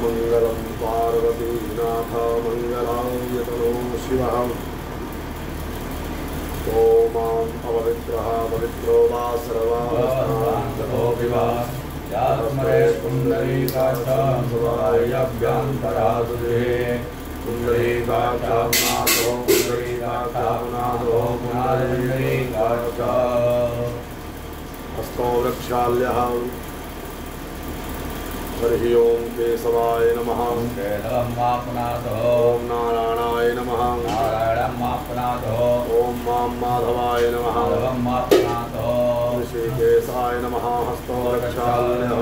मंगलम पार्वतीनाथ मंगलाय तनो शिवः। ओमां अपवित्रः पवित्रो वा सर्वावस्थान्तोऽपि वा यास्महे पुण्डरीकाक्षं सुवार्याभ्यन्तरादुरे पुण्डरीकाक्षानाथो पुण्डरीकाक्षानाथो पुण्डरीकाक्ष हस्तो वृक्षाल्यः। हरि ओं केशवाय नमः। ओं नारायणाय नमः। ओं माधवाय नमः। ऋषिकेशाय नमः। हस्तो रक्षाल्यः।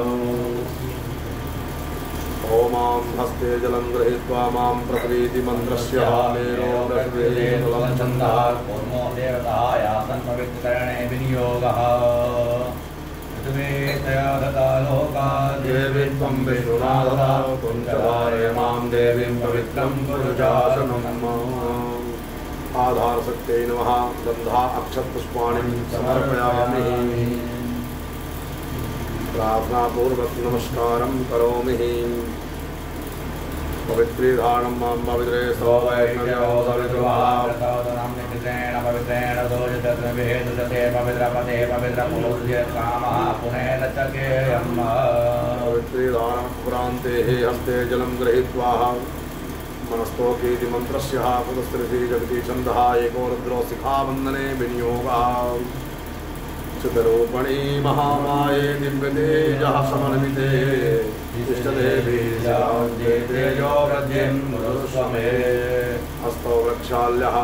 ओमां हस्ते जलं गृहीत्वा मां प्रकृति मन्त्रस्य मेरो प्रकृतिजलं छन्दः कुर्मो देवतायासन् पवित्रकरणे विनियोगः। देवी त्वं विष्णुनाथदा कुञ्चवारे मां देवीं पवित्रं कुरुजासनम्। आधारशक्त्यै नमः। गन्धा अक्षतपुष्पाणि समर्पयामि। प्रार्थनापूर्वक नमस्कारं करोमि। पवित्रीधारणं मां पवित्रे पवित्रेण पवित्रेण दोषते पवित्रपदे पवित्रपूज्य कामः पुनेन चकेयम्। पवित्रीधारणपुरान्ते हस्ते जलं गृहीत्वा मनस्तोकीति मन्त्रस्य पुरस्कृति जगति छन्दः एको रुद्रो शिखाबन्धने विनियोगः। चितरूपणी महामाये दिव्यतेजः समन्विते इष्टदेवी तेजो वृद्धिर्मुरुस्वमे। हस्तो वृक्षाल्यः।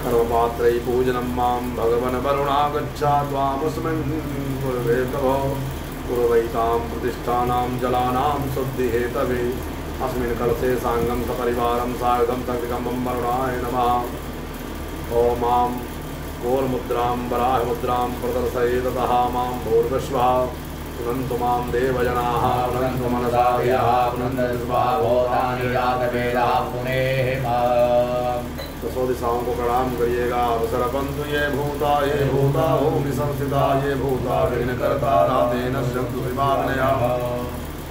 कर्मपात्रै पूजनं मां भगवन् वरुणा गच्छा त्वामस्मिन् कुर्वे प्रभो कुर्वैतां प्रतिष्ठानां जलानां शुद्धिहेतवे अस्मिन् कलशे साङ्गं सपरिवारं सायुधं सकृतं वरुणाय नमः। ॐ मां घोरमुद्रां वराहमुद्रां प्रदर्शयेततः मां भूर्विश्वः पुनन्तु मां देवजनाः पुनन्तु मनसा दसों दिशाओं को प्रणाम करिएगा। अवसर बंधु ये भूता भूमि संस्थिता ये भूता विघ्न करता राधे नश्यन्तु विभागनया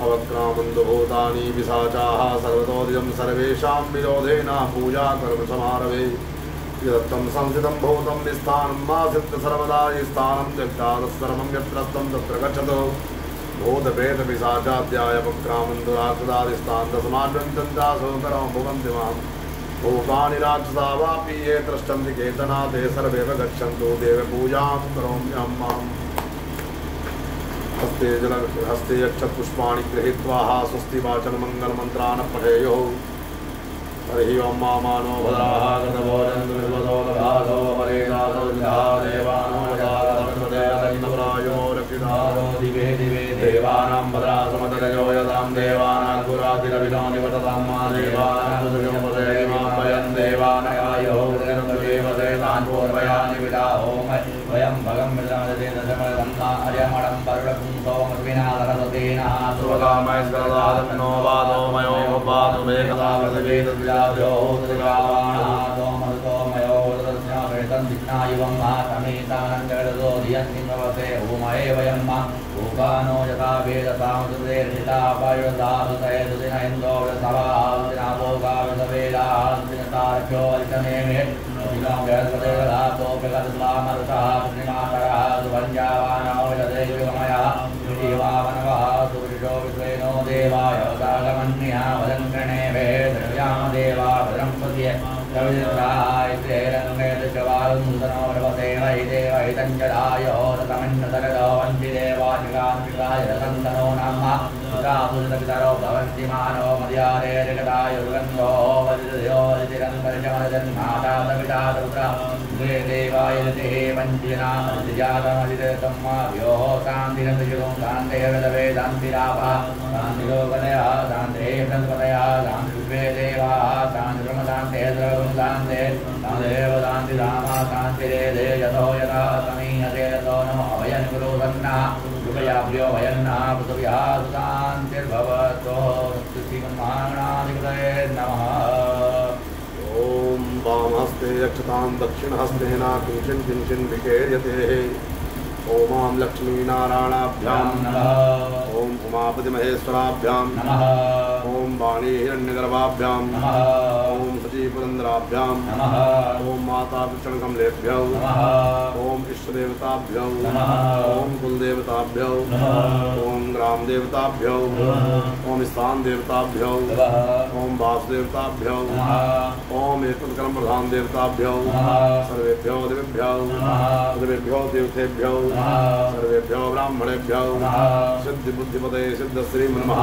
अवक्रामन्तु भूतानि पिशाचाः सर्वतोदितं सर्वेषां विरोधेन पूजा कर्म समारभे। यदत्तं संस्थितं भूतं विस्थानं मासित् सर्वदा स्थानं त्यक्त्वा सर्वं यत्रस्तं तत्र गच्छतु। भूतप्रेतपिशाचाद्याय उपक्रामन्तु राक्षसादिस्थान् दशमाद्यन्तासो करं भुवन्ति मां भूतानि राक्षसा वापि ये तिष्ठन्ति केचन ते सर्वे गच्छन्तु देवपूजां करोम्यहं माम्। हस्ते यक्षपुष्पाणि गृहीत्वा स्वस्ति वाचन मंगलमन्त्रान् पठेयुः। हरि ओं मानो भद्राः गतभोजन्तो देवानो रक्षितारो दिवे दिवे देवानां भद्रा समतरजो यदां देवानां गुरातिरविनो निवततां मा देवानां देवानयायो देवदेतान् पूर्वयानि विदाहो वयं भगं विदादे दशमलगन्धा अर्यमणं पर्वपुंसोमस्मिनादरसतेनः सुवगामयस्करदादन्नो वादो मयो वादो मेकदा प्रसवेदद्विजाभ्यो त्रिगावाणादोमरुतो मयो वृतं दिग्नायुवं महासमेतानन्दगदो धियन्निन्वसे भूमये वयं मा भूकानो यथा वेदसामुद्रेर्हितापायुधासुतयदुदिन इन्दो वृषभादिनाभोगाविदवेदादिनतारभ्यो अलितमेमे ोऽपिकस्लामरुषः श्रीमाकरः सुभञ्जावानो विददेयुगमयः विजीवावनवः सुविशो विश्वेनो देवाय सागमन्यः वदङ्कणे भेद्रव्यामदेवा भद्रं पद्य कविन्द्रायित्रेरङ्गेदशवारुन्दनो नृपते वै देवहितञ्जलायो रतमन्नतरदो वन्दिदेवानिकान्तिकाय रतन्तनो नाम पुरापुरुषपितरो भवन्ति मानो मर्यादे जगदाय दुर्गन्धो वदिदयो वदितिरन्तर्जमनजन्माता सविता रुद्रा द्वे देवाय ते पञ्चनामदिजातमदितं माभ्योः शान्तिरन्तयुगं शान्तेर्वेदान्तिरापः शान्तिलोकदयः शान्ते बृहस्पतयः शान्तिविश्वे देवाः शान्तिब्रह्मशान्ते सर्वं शान्ते शान्तिरेव शान्तिधामा शान्तिरेधे यतो यथा समीहते यतो नो अभयं गुरु सन्नः कृपयाभ्यो भयन्नः पृथिव्याः शान्तिर्भवतो श्रीमन्महागणाधिपतये नमः। ओम वामहस्ते यक्षतां दक्षिणहस्तेन किञ्चिन् किञ्चिन् विकेर्यते। ओमां लक्ष्मीनारायणाभ्यां नमः। ओम उमापति महेश्वराभ्यां नमः ओम वाणी हिरण्यगर्भाभ्यां नमः ओम सची पुरंदराभ्यां नमः ओम माता चरणकमलेभ्यो नमः ओम इष्टदेवताभ्यो नमः ओम कुलदेवताभ्यो नमः ओम ग्राम देवताभ्यो ओम स्थान देवताभ्यो ओम वासुदेवताभ्यो ओम एकत्कर्म प्रधान देवताभ्यो सर्वेभ्यो देवेभ्यो सर्वेभ्यो देवतेभ्यो सर्वेभ्यो ब्राह्मणेभ्यो सिद्धि बुद्धिपते सिद्ध श्री नमः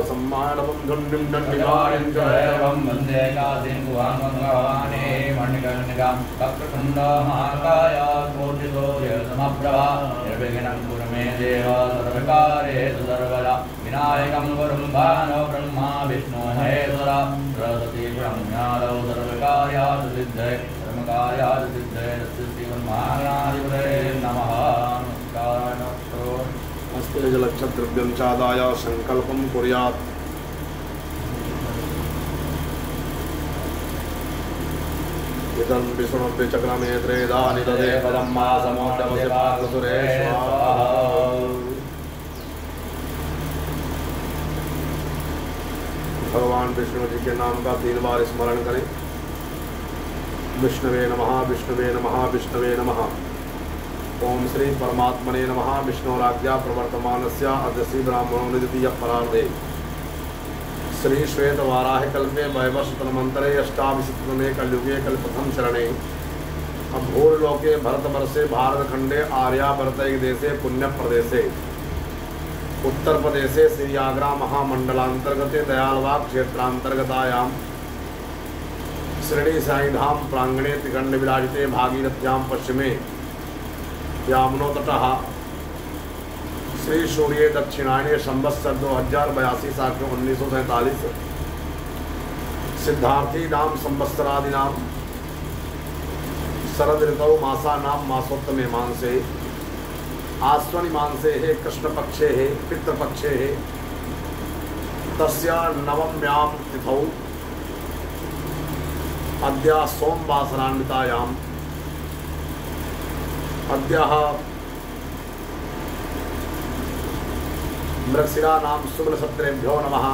सम्मानबन्धुं दण्डिकारिं च एवं वन्दे काशीं गुहामङ्गवाणे मणिकर्णिकां वक्रतुण्डमहाकाय कोटिसूर्यसमप्रभा निर्विघ्नं कुरु मे देव सर्वकार्येषु सर्वदा विनायकं गुरुं भानो ब्रह्मा विष्णु महेश्वरा सरस्वती ब्रह्मणादौ सर्वकार्यासु सिद्धये धर्मकार्यासु सिद्धये श्रीमन्महागणाधिपतये नमः। नमस्कार। हस्ते जलक्षद्रव्यं चादाय संकल्पं कुर्यात् इदं विष्णुभ्य चक्रमे त्रेधा निदधे पदं मा समोद्यमस्य पार्थसुरेश्वरा। भगवान विष्णु जी के नाम का 3 बार स्मरण करें। विष्णवे नमः विष्णवे नमः विष्णवे नमः। ओम श्री परमात्मने नमः। विष्णुराज्ञा प्रवर्तमानस्य अद्य श्री ब्राह्मणो द्वितीय परार्धे श्री श्वेत वाराह कल्पे वैवस्वतन्वन्तरे अष्टाविंशतितमे कलयुगे कल्पप्रथम शरणे अभूर्लोके भरतवर्षे भारतखंडे आर्यावर्तैक देशे पुण्य प्रदेशे उत्तर प्रदेशे श्री आगरा महामंडलांतर्गते दयालबाग क्षेत्रांतर्गतायां श्रेणी साई धाम प्रांगणे त्रिगंड विराजिते भागीरथ्यां पश्चिमे यामुनोतटः श्री सूर्य दक्षिणायने संवत्सर 2082 साक्ष 1947 सिद्धार्थी नाम संवत्सरादि नाम शरद ऋतौ मासा नाम मासोत्तमे मानसे आश्वनि मानसे है कृष्ण पक्षे है पितृपक्षे है तस्या नवम्यां तिथौ अद्या सोमवासरान्वितायां अद्यः मृगशिरा नाम शुभ नक्षत्रेभ्यो नमः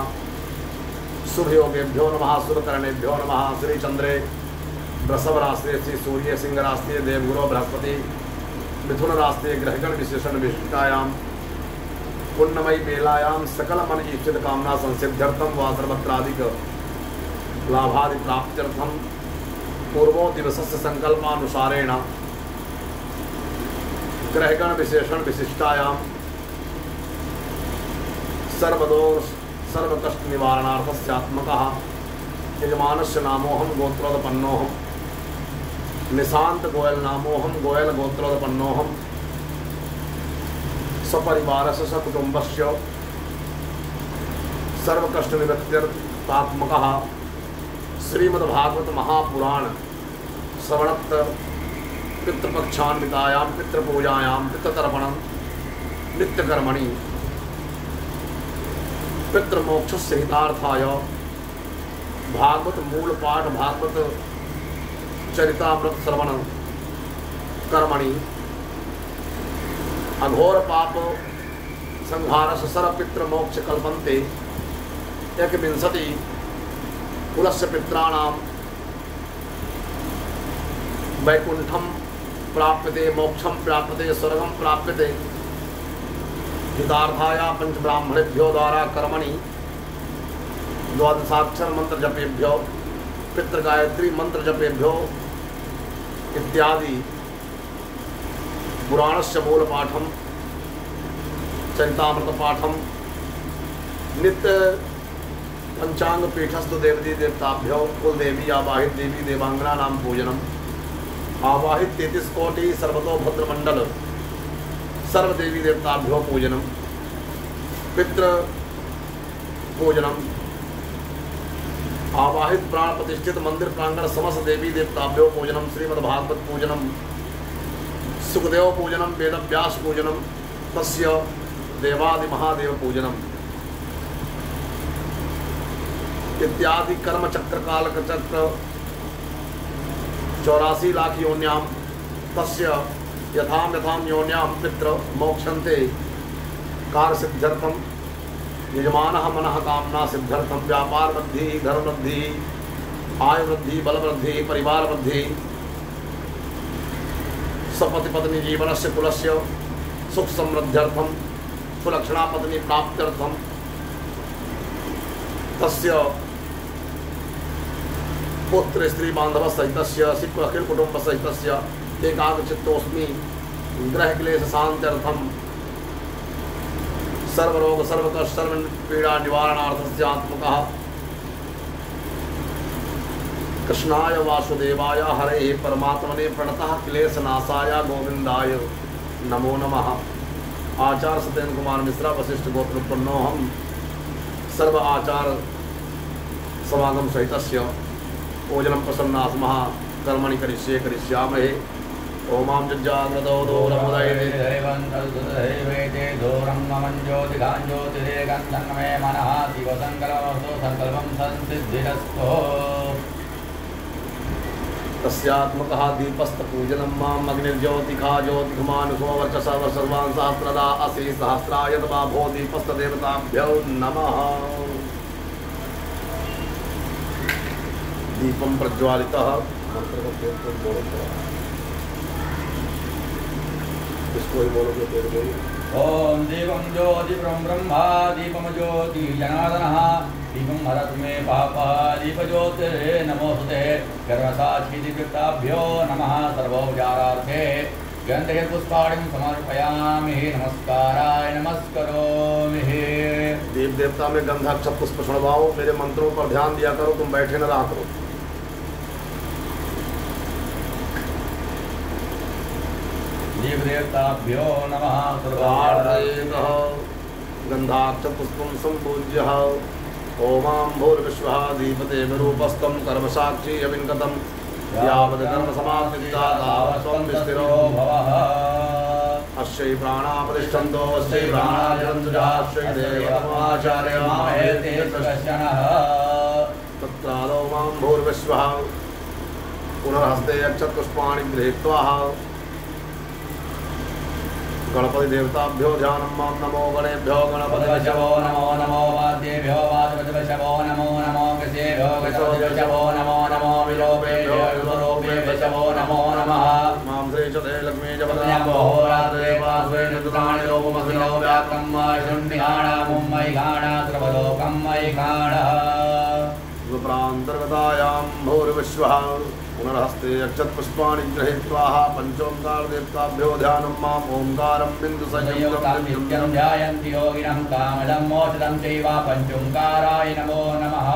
शुभयोगेभ्यो नमः शुभकरणेभ्यो नमः। श्री चंद्रे वृषभ रास्ते श्री सूर्य सिंह रास्ते देवगुरु बृहस्पति मिथुन रास्ते ग्रहगण विशेषण विशिष्टायां पुण्यमयी मेलायां सकल मन इच्छित कामना संसिद्ध्यर्थम व सर्वत्राधिक लाभादि प्राप्त्यर्थम पूर्वो दिवसस्य संकल्पानुसारेण ग्रहगण विशेषण विशिष्टायां सर्वदोष सर्वकष्ट निवारणार्थस्यात्मकः यजमानस्य नामोऽहं गोत्रोत्पन्नोऽहं निशांत गोयल नामोऽहं गोयल गोत्रोत्पन्नोऽहं सपरिवारस्य सकुटुम्बस्य सर्वकष्ट निवृत्त्यर्थात्मकः श्रीमद्भागवत महापुराण श्रवणत्त पितृपक्षान्वितायां पितृपूजायां पितृतर्पणं नित्यकर्मणि पितृमोक्षस्य हितार्थाय भागवत मूल पाठ भागवत चरितामृत श्रवण कर्मणि अघोर पाप संहारस्य सर्वपितृ मोक्ष कल्पन्ते 1विंशति कुलस्य पित्राणां वैकुंठम प्राप्यते मोक्षम प्राप्यते स्वर्गम प्राप्यते हितार्थाय पंच ब्राह्मणेभ्यो द्वारा कर्मणि द्वादशाक्षर मंत्र जपेभ्यो पितृगायत्री मंत्र जपेभ्यो इत्यादि पुराणस्य मूल पाठम चरितामृत पाठम नित्य पंचांग पीठस्थ देवदी देवताभ्यो कुलदेवी आवाहित देवी देवांगना नाम पूजनम आवाहित 33 कोटि सर्वतोभद्र मंडल सर्वदेवी देवताभ्यो पूजनम पितृ पूजनम आवाहित प्राण प्रतिष्ठित मंदिर प्रांगण समस्त देवी देवताभ्यो पूजनम श्रीमद्भागवत पूजनम सुखदेव पूजनम वेदव्यास पूजनम तस्य देवादि महादेव पूजनम इत्यादि कर्म चक्र काल चक्र 84 लाख योन्याम तस्य यथाम यथाम योन्याम पितृ मोक्षन्ते कार्य सिद्ध्यर्थम यजमानः मनः कामना सिद्ध्यर्थम व्यापार वृद्धि धर्म वृद्धि आय वृद्धि बल वृद्धि परिवार वृद्धि सपति पत्नी जीवनस्य कुलस्य सुख समृद्ध्यर्थम सुलक्षणा पत्नी प्राप्त्यर्थम तस्य पुत्र स्त्री बांधव सहितस्य सिक् अखिल कुटुंब सहितस्य एकाग्रचित्तोऽस्मि ग्रह क्लेश शान्त्यर्थम सर्वरोग सर्वकष्ट सर्वपीड़ा निवारणार्थस्य आत्मकः कृष्णाय वासुदेवाय हरे परमात्मने प्रणतः क्लेशनाशाय गोविंदाय नमो नमः। आचार्य सत्येंद्र कुमार मिश्रा वशिष्ठ गोत्र उत्पन्नो हम सर्व आचार समागम सहितस्य ओजनं प्रसन्नास्मः कर्मणि करिष्ये करिष्यामहे। ओमां जज्जाग्रदो दोरमुदयते दैवन्तर्दुदैवेते दोरङ्गमञ्ज्योतिगाञ्ज्योतिरेकन्दन्मे मनः शिवसङ्कल्पमस्तु सङ्कल्पं संसिद्धिरस्तु। तस्यात्मकः दीपस्तपूजनं माम् अग्निर्ज्योतिखा ज्योतिघमानुसो वर्चसा सर्वान् सहस्रदा असि सहस्राय तवा भो दीपस्तदेवताभ्यो नमः। दीपं प्रज्वालितः इसको ही बोलोगे तेरे बोलिए। ओम दीपं ज्योति ब्रह्मा दीपम ज्योति जनार्दनः दीपं हरत मे पापः दीपज्योतिरे नमोस्तुते। कर्मसाक्षिदीप्ताभ्यो नमः। सर्वोपचारार्थे गन्धे पुष्पाणिं समर्पयामि नमस्काराय नमस्करोमि। देव देवता में गंधाक्षत पुष्प चढ़वाओ, मेरे मंत्रों पर ध्यान दिया करो, तुम बैठे न रहा करो। देवदेवताभ्यो नमः। गंधाक्षत पुष्पं संपूज्य ओमां भूर्विश्वः दीपते विरूपस्थं कर्मसाक्षी अविन्गतं यावत् कर्मसमाप्तिता तावत् त्वं विस्थिरो भवः। अश्यै प्राणा प्रतिष्ठन्तो अश्यै प्राणा जन्तुजाश्यै देवतमाचार्यमाहेते कश्चनः। तत्रादौ मां भूर्विश्वः पुनर्हस्ते अक्षतपुष्पाणि गृहीत्वा गणपति देवताभ्यो ध्यानं मां नमो गणेभ्यो गणपतिवशवो नमो नमो वाद्येभ्यो वाद्यवशवो नमो नमो गजेभ्यो गजवशवो नमो नमो विलोपेभ्यो विलोपेभ्यशवो नमो नमः। मां श्रीचते लक्ष्मी जपदाम्बोहोरात्रे वास्वेन दुराणि लोपमसिनो व्याक्रं शुण्डिघाणा मुम्मयिघाणा सर्वलोकं मयिघाणः। विप्रान्तर्गतायां भूर्विश्वः पुनर्हस्ते अक्षतपुष्पाणि गृहीत्वा पंचोंकार देवताभ्यो ध्यानं माम् ओंकारं बिन्दुसंयुक्तं ध्यायन्ति योगिनं कामदं मोचनं चैव पंचोंकाराय नमो नमः।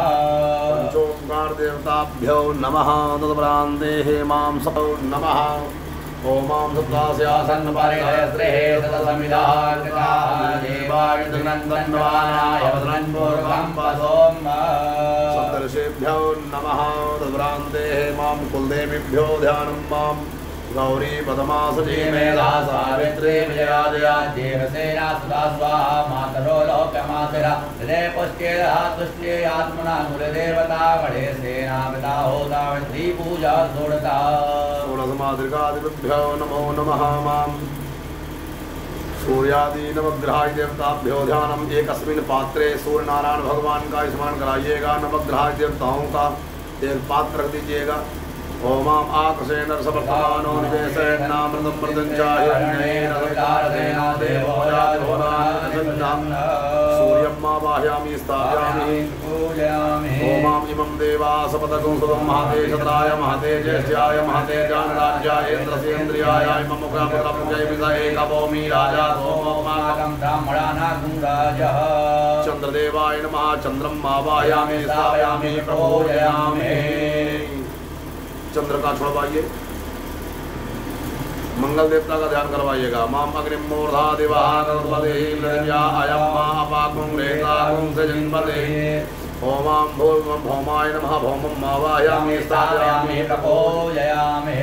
पंचोंकार देवताभ्यो नमः। तत्प्रान्तेः मां सपो नमः। ओमां सप्तास्यासन्न परिहस्त्रेः ततसमिदाकृताः देवाय तन्वन्वानाय वदनं पूर्वं पसोम। सप्तर्षिभ्यो नमः। तद्भ्रान्तेः मां कुलदेवीभ्यो ध्यानं मां गौरी पदमासुजी मेधा सावित्री विजया जया देवसेना सुधा स्वाहा मातरो लोकमातरा हृदय पुष्टेरः तुष्टे आत्मना कुलदेवता गणे सेना पिता होता वृद्धि पूजा षोडशा। षोडशमातृकादिभ्यो नमो नमः। मां सूर्यादि नवग्रहाय देवताभ्यो ध्यानम एकस्मिन् पात्रे सूर्यनारायण भगवान का स्मरण कराइएगा। नवग्रहाय देवताओं का एक पात्र रख दीजिएगा। ओमां आकर्षेण समर्थमानो निवेशेन नामृतं मृदञ्चाहिरण्येन सवितारसेन देवो यातिभुवनानन्दं सूर्यं आवाहयामि स्थापयामि पूजयामि। ओमां इमं देवा सपदगुं सुदं महते शत्राय महते ज्येष्ठ्याय महते जानराज्याय इन्द्रसेन्द्रियाय इमं मुखपुत्रपुजय विषये कवोमि राजा सोमोमाकं ब्राह्मणानां राजः। चन्द्रदेवाय नमः। चन्द्रम् आवाहयामि स्थापयामि पूजयामि। चंद्र का छुड़वाइए। मंगल देवता का ध्यान करवाइएगा। माम अग्निम मूर्धा दिवाह ओमां भूर्भुवं भौमाय नमः। भौमं आवाहयामि स्थापयामि प्रपूजयामि।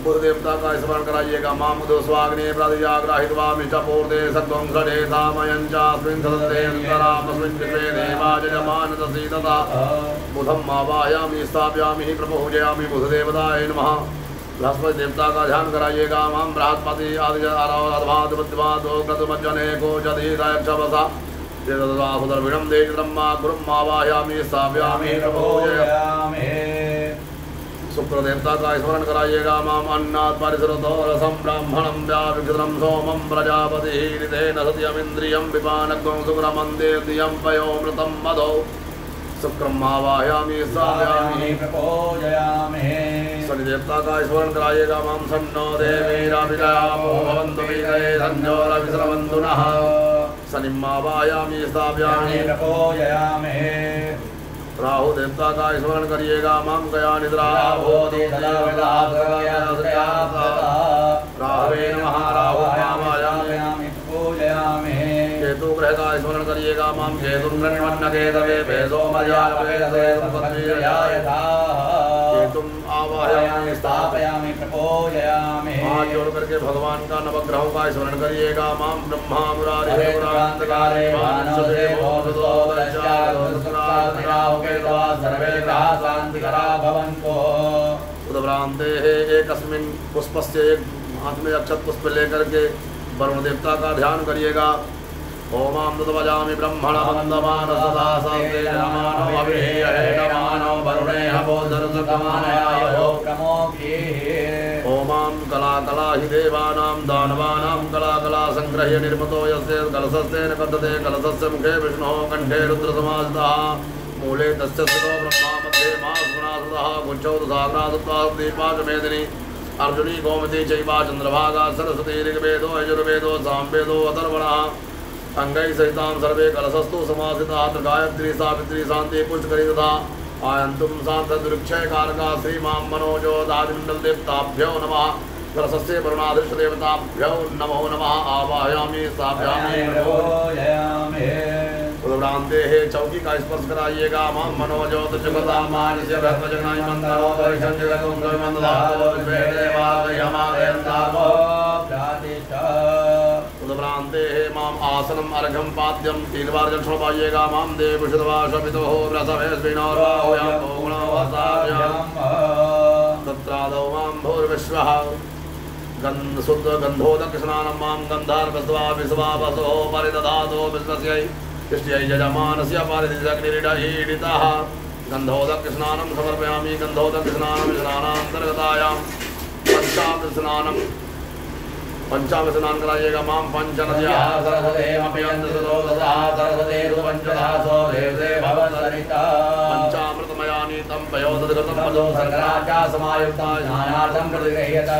बुध देवता का स्मरण कराइएगा। मां बुधस्वाग्ने प्रतिजाग्राहित्वा मिष्टपूर्ते सत्वं षडे सामयं चास्मिन् सदस्तेऽन्तरामस्मिन् विश्वे देवा यजमानतसि तथा बुधम् आवाहयामि स्थापयामि प्रपूजयामि। बुधदेवताय नमः। बृहस्पति देवता का ध्यान कराइएगा। माम बृहस्पति आदि आराध बुद्धिमाद क्रतुमज्जने को जधीरायक्षवसा देवदासुदर्भिणं देहि ब्रह्मा गुरुम् आवाहयामि स्थापयामि प्रपूजयामि। शुक्र देवता का स्मरण कराइएगा। माम अन्नात् परिसरतो रसं ब्राह्मणं व्याविक्षितं सोमं प्रजापतिः ऋतेन सत्यमिन्द्रियं पिपानग्ं सुक्रमन्दे धियं पयोमृतं मधौ शुक्रम् आवाहयामि स्थापयामि प्रपूजयामि। शनि देवता का स्मरण कराइएगा। माम सन्नो देवीराभिरामो भवन्तु वीरये संजोरविश्रवन्तु नः शनिम् आवाहयामि स्थापयामि प्रपूजयामि। राहु देवता का स्मरण करिएगा। माम गया निद्रा राहवे नमः राहुयामि पूजयामि। केतु ग्रह का स्मरण करिएगा। माम केतुर्नन्वन्नकेतवे भेदो केतुम् आवाहयामि स्थापयामि प्रपूजयामि। हाथ जोड़ करके भगवान का नवग्रहों का स्मरण करिएगा। माम ब्रह्मा मुरारी सर्वे ग्रहा शांतिकरा भवन्तु। उद्भ्रांते एकस्मिन् पुष्पस्य एक हाथ में अक्षत पुष्प लेकर के वरुण देवता का ध्यान करिएगा। ओमां तद्वजामि ब्रह्मणा वन्दमान सदा सते नमानो अभिहेय नमानो वरुणे हवोदरसकमानयायो प्रमोक्षे। ओमां कला कला हि देवानां दानवानां कला कला संग्रह्य निर्मतो यस्य कलशस्तेन कथते कलशस्य मुखे विष्णोः कण्ठे रुद्रसमासितः मूले तस्य स्थितो ब्रह्मा मध्ये मास्मनासुतः गुच्छौ साग्रासुत्वा दीपाचमेदिनी अर्जुनी गोमती चैवा चन्द्रभागा सरस्वती ऋग्वेदो यजुर्वेदो सामवेदो अथर्वणः अंगैः सहितां सर्वे कलशस्तु समासिताः त्रिगायत्री सावित्री शान्ति पुष्करी तथा आयन्तुं सान्तदृक्षयकारका श्रीमां मनोजोदादिमण्डलदेवताभ्यो नमः। कलशस्य वरुणाधीशदेवताभ्यो नमो नमः। आवाहयामि स्थापयामि प्रपूजयामि। उद्भ्रांते चौकी का स्पर्श कराइएगा। मां मनोजोत जुगता मानस्य भद्रजनाय मंत्रो परिषं जगतुं गमनदातो वेदेवागयमागयन्तावो प्रातिष्ठा। उद्भ्रांते मां आसनम अर्घ्यं पाद्यं 3 बार जल पाइएगा। मां देवशुद्धवा शपितोः व्रतभेस्विनोर्वाहुयां गुणवसाभ्यां तत्रादौ मां भूर्विश्वः शुद्ध गन्धोदक स्नानं मां गन्धार्भस्वा विश्वावसो परिदधातो विश्वस्यै इष्ट्यै यजमानस्य पारिदिशग्निरीडीडितः गन्धोदक स्नानं समर्पयामि। गन्धोदक स्नानं स्नानान्तर्गतायां पंचामृत स्नान कराइएगा। मां पंचनद्याः पंचामृतमयानि तं पयोदधृतं मधो शर्कराख्या समायुक्ता स्नानार्थं प्रतिगृह्यत।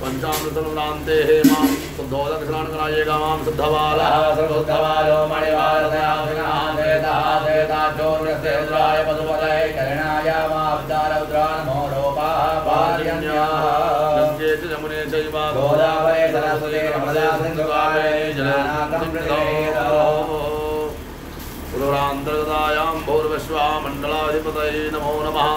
पंचामृतनुरान्ते मां शुद्धोदक स्नान कराइएगा। मां शुद्धवालः सर्वशुद्धवालो मणिवालदयाभिनादेताचोर्यस्तेन्द्राय पशुपतये करणाय मावतारौद्रानमो रोपाः पार्यन्याः गङ्गे च यमुने चैव गोदावरी सरस्वती नर्मदा सिन्धु कावेरी जलेनाथं उदरान्तर्गतायां भूर्विश्वा मण्डलाधिपतये नमो नमः।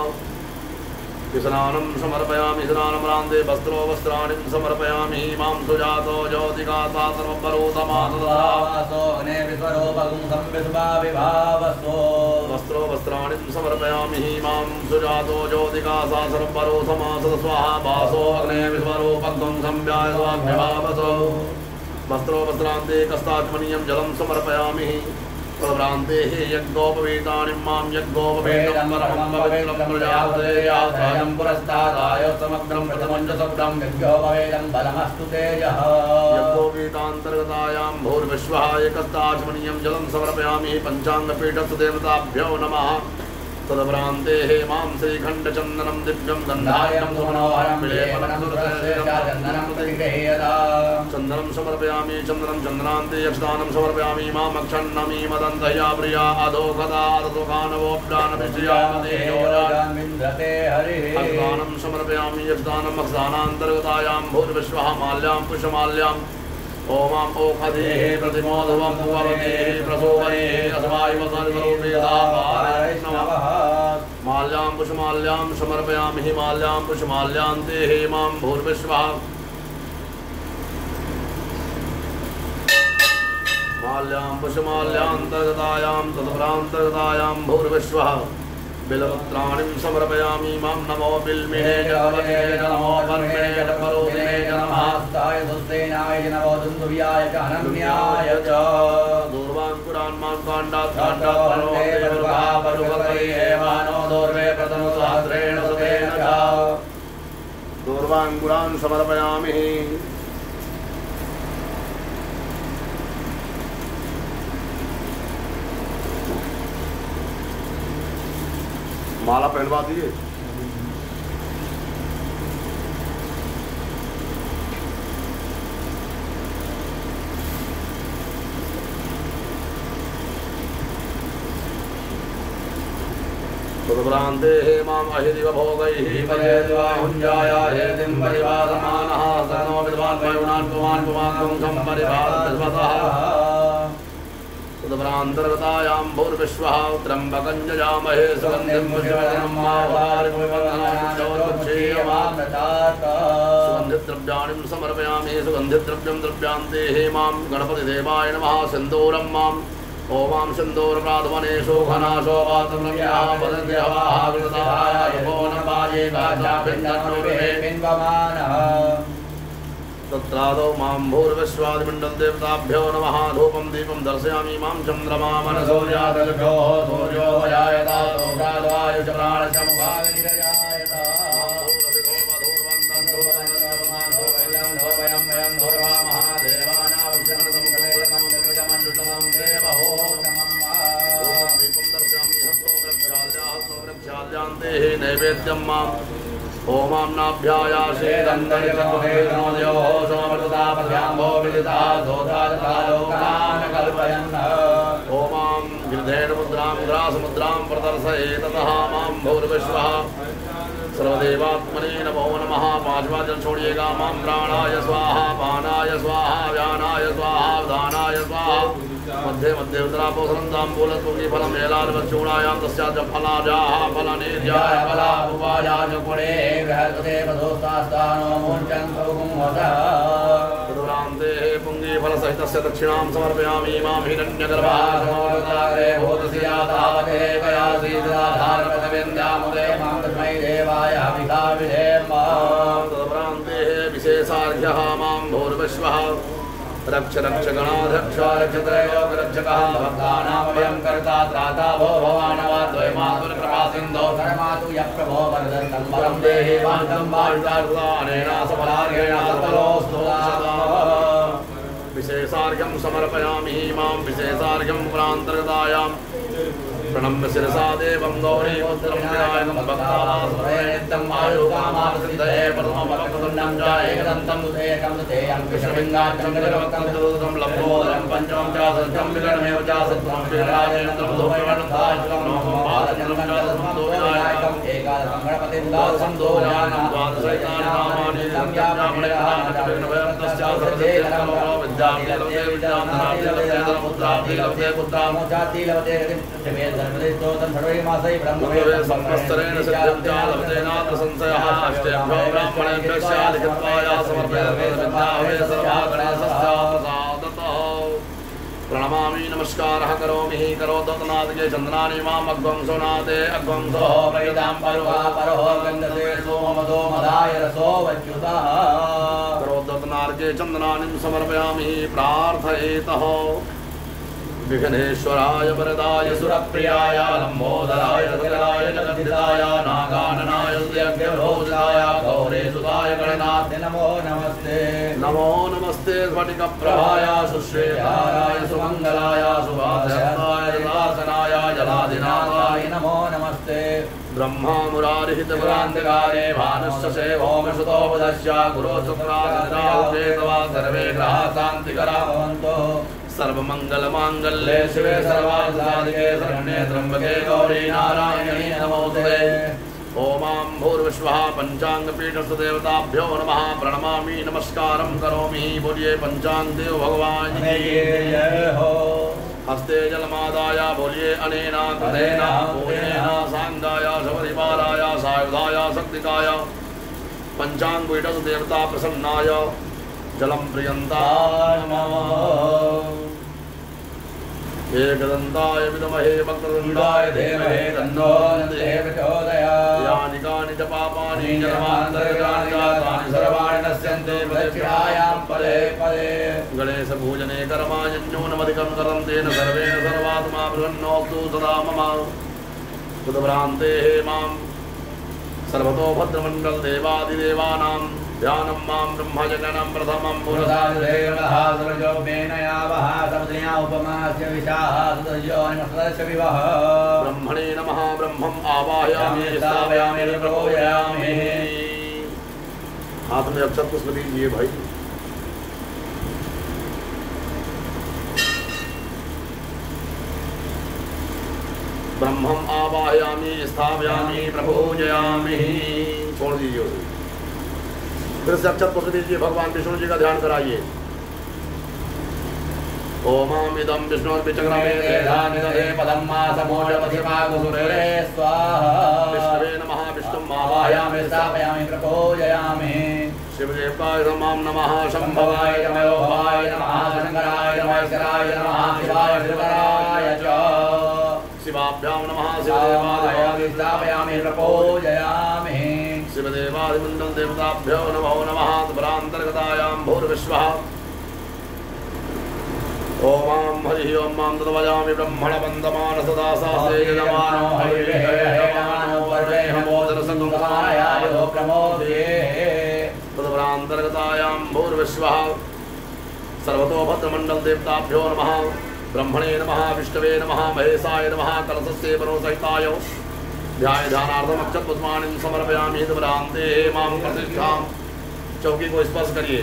स्नानं समर्पयामि। स्नानम्रान्ते वस्त्रो वस्त्राणि समर्पयामि। मां सुजातो ज्योतिकाता सर्वपरोतमातदासो अग्ने विश्वरूपगुं संविद्भाविभावस्वो वस्त्रो वस्त्राणि समर्पयामि। मां सुजातो ज्योतिकासा सर्वपरोतमासद स्वाहा वासो अग्ने विश्वरूपगुं संव्यायस्वाभ्यभावसो वस्त्रो वस्त्रान्ते कस्तात्मनीयं जलं समर्पयामि। प्रभ्रांते यज्ञोपवीतानि मां यज्ञोपवीतं परमं पवित्रं प्रजापतेयां पुरस्तादाय समग्रं प्रथमं च शब्दं यज्ञोपवीतं बलमस्तु तेजः। यज्ञोपवीतान्तर्गतायां भूर्विश्वः एकस्ताचमनीयं जलं समर्पयामि। पञ्चाङ्गपीठस्य देवताभ्यो नमः। तद्भ्रान्ते मां श्रीखण्डचन्दनं दिव्यं गन्धायं सुमनोहरं चन्दनं समर्पयामि। चन्दनं चन्दनान्ते यक्षदानं समर्पयामि। मां अक्षन्नमी मदन्तया प्रिया अधोगता अधोखानवोप्यानभिषयामदेयोदानं समर्पयामि। यक्षदानं अक्षदानान्तर्गतायां भूर्विश्वः माल्यां पुष्पमाल्यां ओमां ओखधेः प्रतिमोधवं भुवनेः प्रसोवनेः अस्मायुवसर्वरूपेदापारैष्णवः माल्यां पुष्पमाल्यां समर्पयामि। माल्यां पुष्पमाल्यान्ते मां भूर्विश्वः माल्यां पुष्पमाल्यान्तर्गतायां तद्भ्रान्तर्गतायां भूर्विश्वः बिलपत्राणिं समर्पयामि मां नमो बिल्मिने जगवते नमो कर्मिणे जगवरोधिने नमः हस्ताय सुस्तेनाय नमो दुन्दुभ्याय च अनन्याय च दूर्वाङ्कुरान् मां काण्डात्काण्डात्परोते दुर्गापरुगतै एवानो दूर्वे प्रथमो सहस्रेण सुतेन च दूर्वाङ्कुरान् समर्पयामि माला पहनवा दिए सुभ्रान्ते हे माम् अहिदिव भोगैः परिवाहुञ्जाय हेदिं परिवादमानः सनो विद्वान् वयुनान् पुमान् पुमान् सम्परिवादस्वतः सुभ्रान्तर्गतायां भूर्विश्वः त्र्यम्बकं जजामहे सुगन्धिं पुष्पवदनं सुगन्धिद्रव्याणि समर्पयामि सुगन्धिद्रव्यं द्रव्यान्ते हे मां गणपतिदेवाय नमः सिन्दूरं माम् ओमां सिन्दूरप्राधवने शोभनाशो वातम्याः वदन्त्यवाः कृताय नपाये गाचाभिन्नः तत्रादौ मां भूर्विश्वादिमण्डलदेवताभ्यो नमः धूपं दीपं दर्शयामि मां चन्द्रमा मनसौर्यादलभ्यो सूर्योदयायता लोकाद्वायु च प्राणशमुखायता नैवेद्यं माम् ओमां नाभ्यायाशेदन्तरिकल्पयन् समवर्ततापद्याम्भो विदिता दोधालोकान् कल्पयन् ओमां गिर्धेन मुद्रां ग्रासमुद्रां प्रदर्शये ततः मां भूर्विश्वः सर्वदेवात्मने नमो नमः पांचवा जल छोड़िएगा मां प्राणाय स्वाहा पानाय स्वाहा व्यानाय स्वाहा दानाय स्वाहा मध्ये मध्ये उत्तरापोषणं ताम्बूलत्वगी फलं मेलार्वचूणायां तस्याच फलाजाः फलनिर्याय फलापुपायाच पुणे बृहस्पतेव दोस्तास्तानो मुञ्चन्तुकुंहतः तदुरान्ते पुङ्गी फलसहितस्य दक्षिणां समर्पयामि मां हिरण्यगर्भः समोदताग्रे भूतस्य तावते कयासि धारपदविन्द्यामुदे मां तस्मै देवाय अभिधाविधेम तदुरान्ते विशेषार्घ्यः मां भूर्विश्वः रक्ष रक्ष गणाध्यक्ष रक्षत्रयोग रक्षकः भक्तानामभयं कर्ता त्राता भो भवानवाद्वयमातुरकृपा सिन्धो धर्मातु यः प्रभो वरदन्तं वरं देहि वान्तं वाञ्छाकृतानेन सफलार्घेण सफलोऽस्तु विशेषार्घ्यं समर्पयामि मां विशेषार्घ्यं प्रान्तर्गतायां प्रणम्य शिरसा देवं गौरीपुत्रं विनायकं भक्तानां आयुकामासिद्धये प्रथमभक्तुण्डं च एकदन्तं दुधेयकं दुधेयं कृष्णलिङ्गाख्यं निरवक्तं चतुर्थं लम्बोदरं पञ्चमं च षष्ठं विकरणमेव च सप्तमं विराजेन्द्रं धूपवर्णधाश्वं नवमं बालचन्द्रं च दशमं विनायकम् एकादशं गणपतिं द्वादशं दोजानं द्वादशैतानि नामानि विघ्नभयन्तश्च सर्वदेवतं विद्यालभते विद्यानादिलभते पुत्रादिलभते पुत्रामोचादिलभते संवत्सरेण सिद्धिं च लभते नात्र संशयः अष्टेभ्यो ब्राह्मणेभ्यश्च लिखित्वाया समर्पयते प्रणमामि नमस्कारः करोमि करोदनादिके चन्द्राणि माम् अग्वंसो नादे अग्वंसो प्रहितां परुहा परो गन्धते सोमदो मदाय रसो वच्युतः करोदनादिके चन्द्राणि समर्पयामि प्रार्थयेतः विघ्नेश्वराय वरदाय सुरप्रियाय लम्बोदराय सकलाय जगद्धिताय नागाननाय सुयज्ञभोजाय गौरीसुताय गणनाथ नमो नमस्ते स्फटिकप्रभाय सुश्रेयाय सुमङ्गलाय सुभाषाय जलासनाय जलाधिनाथाय नमो नमस्ते ब्रह्मा मुरारिहितपुरान्तिकारे भानुश्च सेवोमसुतो बुधश्च गुरो शुक्रादित्याहुकेतवा सर्वे ग्रहाः शान्तिकरा भवन्तु सर्वमंगलमांगल्ये शिवे सर्वार्थसाधिके शरण्ये त्र्यंबके गौरी नारायणी नमोस्तुते ओमां भूर्विश्वः पंचांगपीठस्थ देवताभ्यो नमः प्रणमामि नमस्कारं करोमि बोलिए पंचांग देव भगवान की जय हो हस्ते जलमादाय बोलिए अनेना तदेना पूजेना सांगाय शबरिमालाय सायुधाय शक्तिकाय पंचांगपीठस्थ देवता प्रसन्नाय जलम प्रियंता नमः एकदन्ताय विद्महे वक्रतुण्डाय धीमहि तन्नो दन्ति प्रचोदयात्। यानि कानि च पापानि जन्मान्तर्गतानि जातानि सर्वाणि नश्यन्ति प्रदक्षिणायां पदे पदे। गणेशपूजने कर्माण्योन्नमधिकं कृतं तेन सर्वेण सर्वात्मा प्रसन्नोऽस्तु सदा मम। बुधभ्रान्तेः मां सर्वतो भद्रमण्डल देवादिदेवानां ध्यानं मां ब्रह्मजगनं प्रथमं पुरदादेवः सर्वजोमेनयावः समुद्रया उपमास्य विशाहासुतयोनिमस्तस्य विवः। ब्रह्मणे नमः ब्रह्मम् आवाहयामि स्थापयामि प्रपूजयामि। हाथ में अक्षत पुष्प दीजिए भाई। ब्रह्मम् आवाहयामि स्थापयामि प्रपूजयामि। छोड़ दीजिए फिर से अक्षत पुष्प दीजिए। भगवान विष्णु जी का ध्यान कराइए। ओम इदं विष्णुर्विचक्रमे तेधानिदधे पदं मासमोषपथिमागुसुरे स्वाहा। विष्णवे नमः विष्णुम् आवाहयामि स्थापयामि प्रपूजयामि। शिवदेवताय नमः शम्भवाय नमः शंकराय नमः ईश्वराय नमः शिवाय शिवराय च। शिवाभ्यां नमः शिवदेवाय स्थापयामि प्रपूजयामि। शिवदेवादिमण्डल देवताभ्यो नमो नमः। भ्रान्तर्गतायां भूर्विश्वः। ओम हरि ओम मां तद्वयामि ब्रह्मण वन्दमान सदा सासे यजमानो हरिर्यजमानो वर्वेहमोदरसंगमायायो प्रमोदे। तद्भ्रान्तर्गतायां भूर्विश्वः। सर्वतो भद्रमण्डल देवताभ्यो नमः। ब्रह्मणे नमः विष्णवे नमः महेशाय नमः कलशस्य मनोसहिताय ध्यानार्थम अक्षत पुष्पाणि समर्पयामि। तद्भ्रान्ते मां प्रतिष्ठां। चौकी को स्पर्श करिए।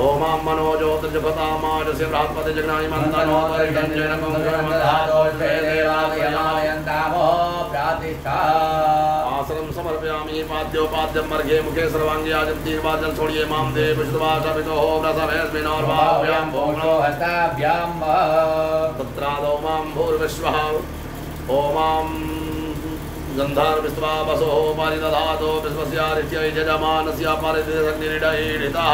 ओम मनोज्योतिर्जगतामाजस्य बृहस्पति जगनाय मंदनो आसनं समर्पयामि। पाद्योपाद्यं मर्घे मुखे सर्वांगे आजन्तीर्वाजल छोड़िए। मां देव विष्णुवासवितो व्रतभेस्मिनोर्वाभ्यां भोगणो हस्ताभ्यां तत्रादौ मां भूर्विश्वः। ओम गन्धार्विश्वा वसो परिदधातो विश्वस्यारित्यै यजमानस्य परिदिशग्निरिडैरितः।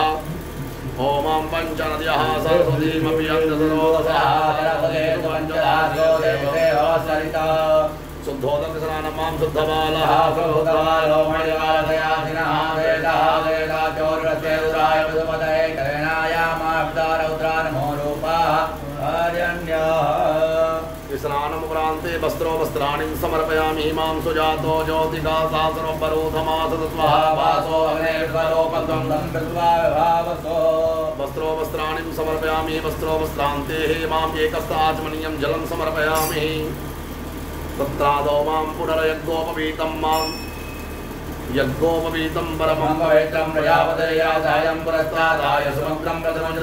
ओम पंचनद्यः सरस्वतीमपि शुद्धोदकस्नानं मां शुद्धबालः शुद्धबालो मणिवालदयाधिनः वेदः वेदाचोर्वस्येरुद्राय विदुपदये करेणायामाब्दारौद्रा नमो रूपः हर्यन्यः। स्नानमुपरान्ते वस्त्रो वस्त्राणि समर्पयामि। मां सुजातो ज्योतिका सहस्रोपरोधमासतत्वः वासो अग्नेर्वरोपद्वं दम्भृत्वा विभावसो। वस्त्रो वस्त्राणि समर्पयामि। वस्त्रो वस्त्रान्तेः मां एकस्ताचमनीयं जलं समर्पयामि। तत्रादौ मां पुनर्यज्ञोपवीतं मां यज्ञोपवीतं परमं पवित्रं प्रजापतयादायं पुरस्तादाय समग्रं प्रथमं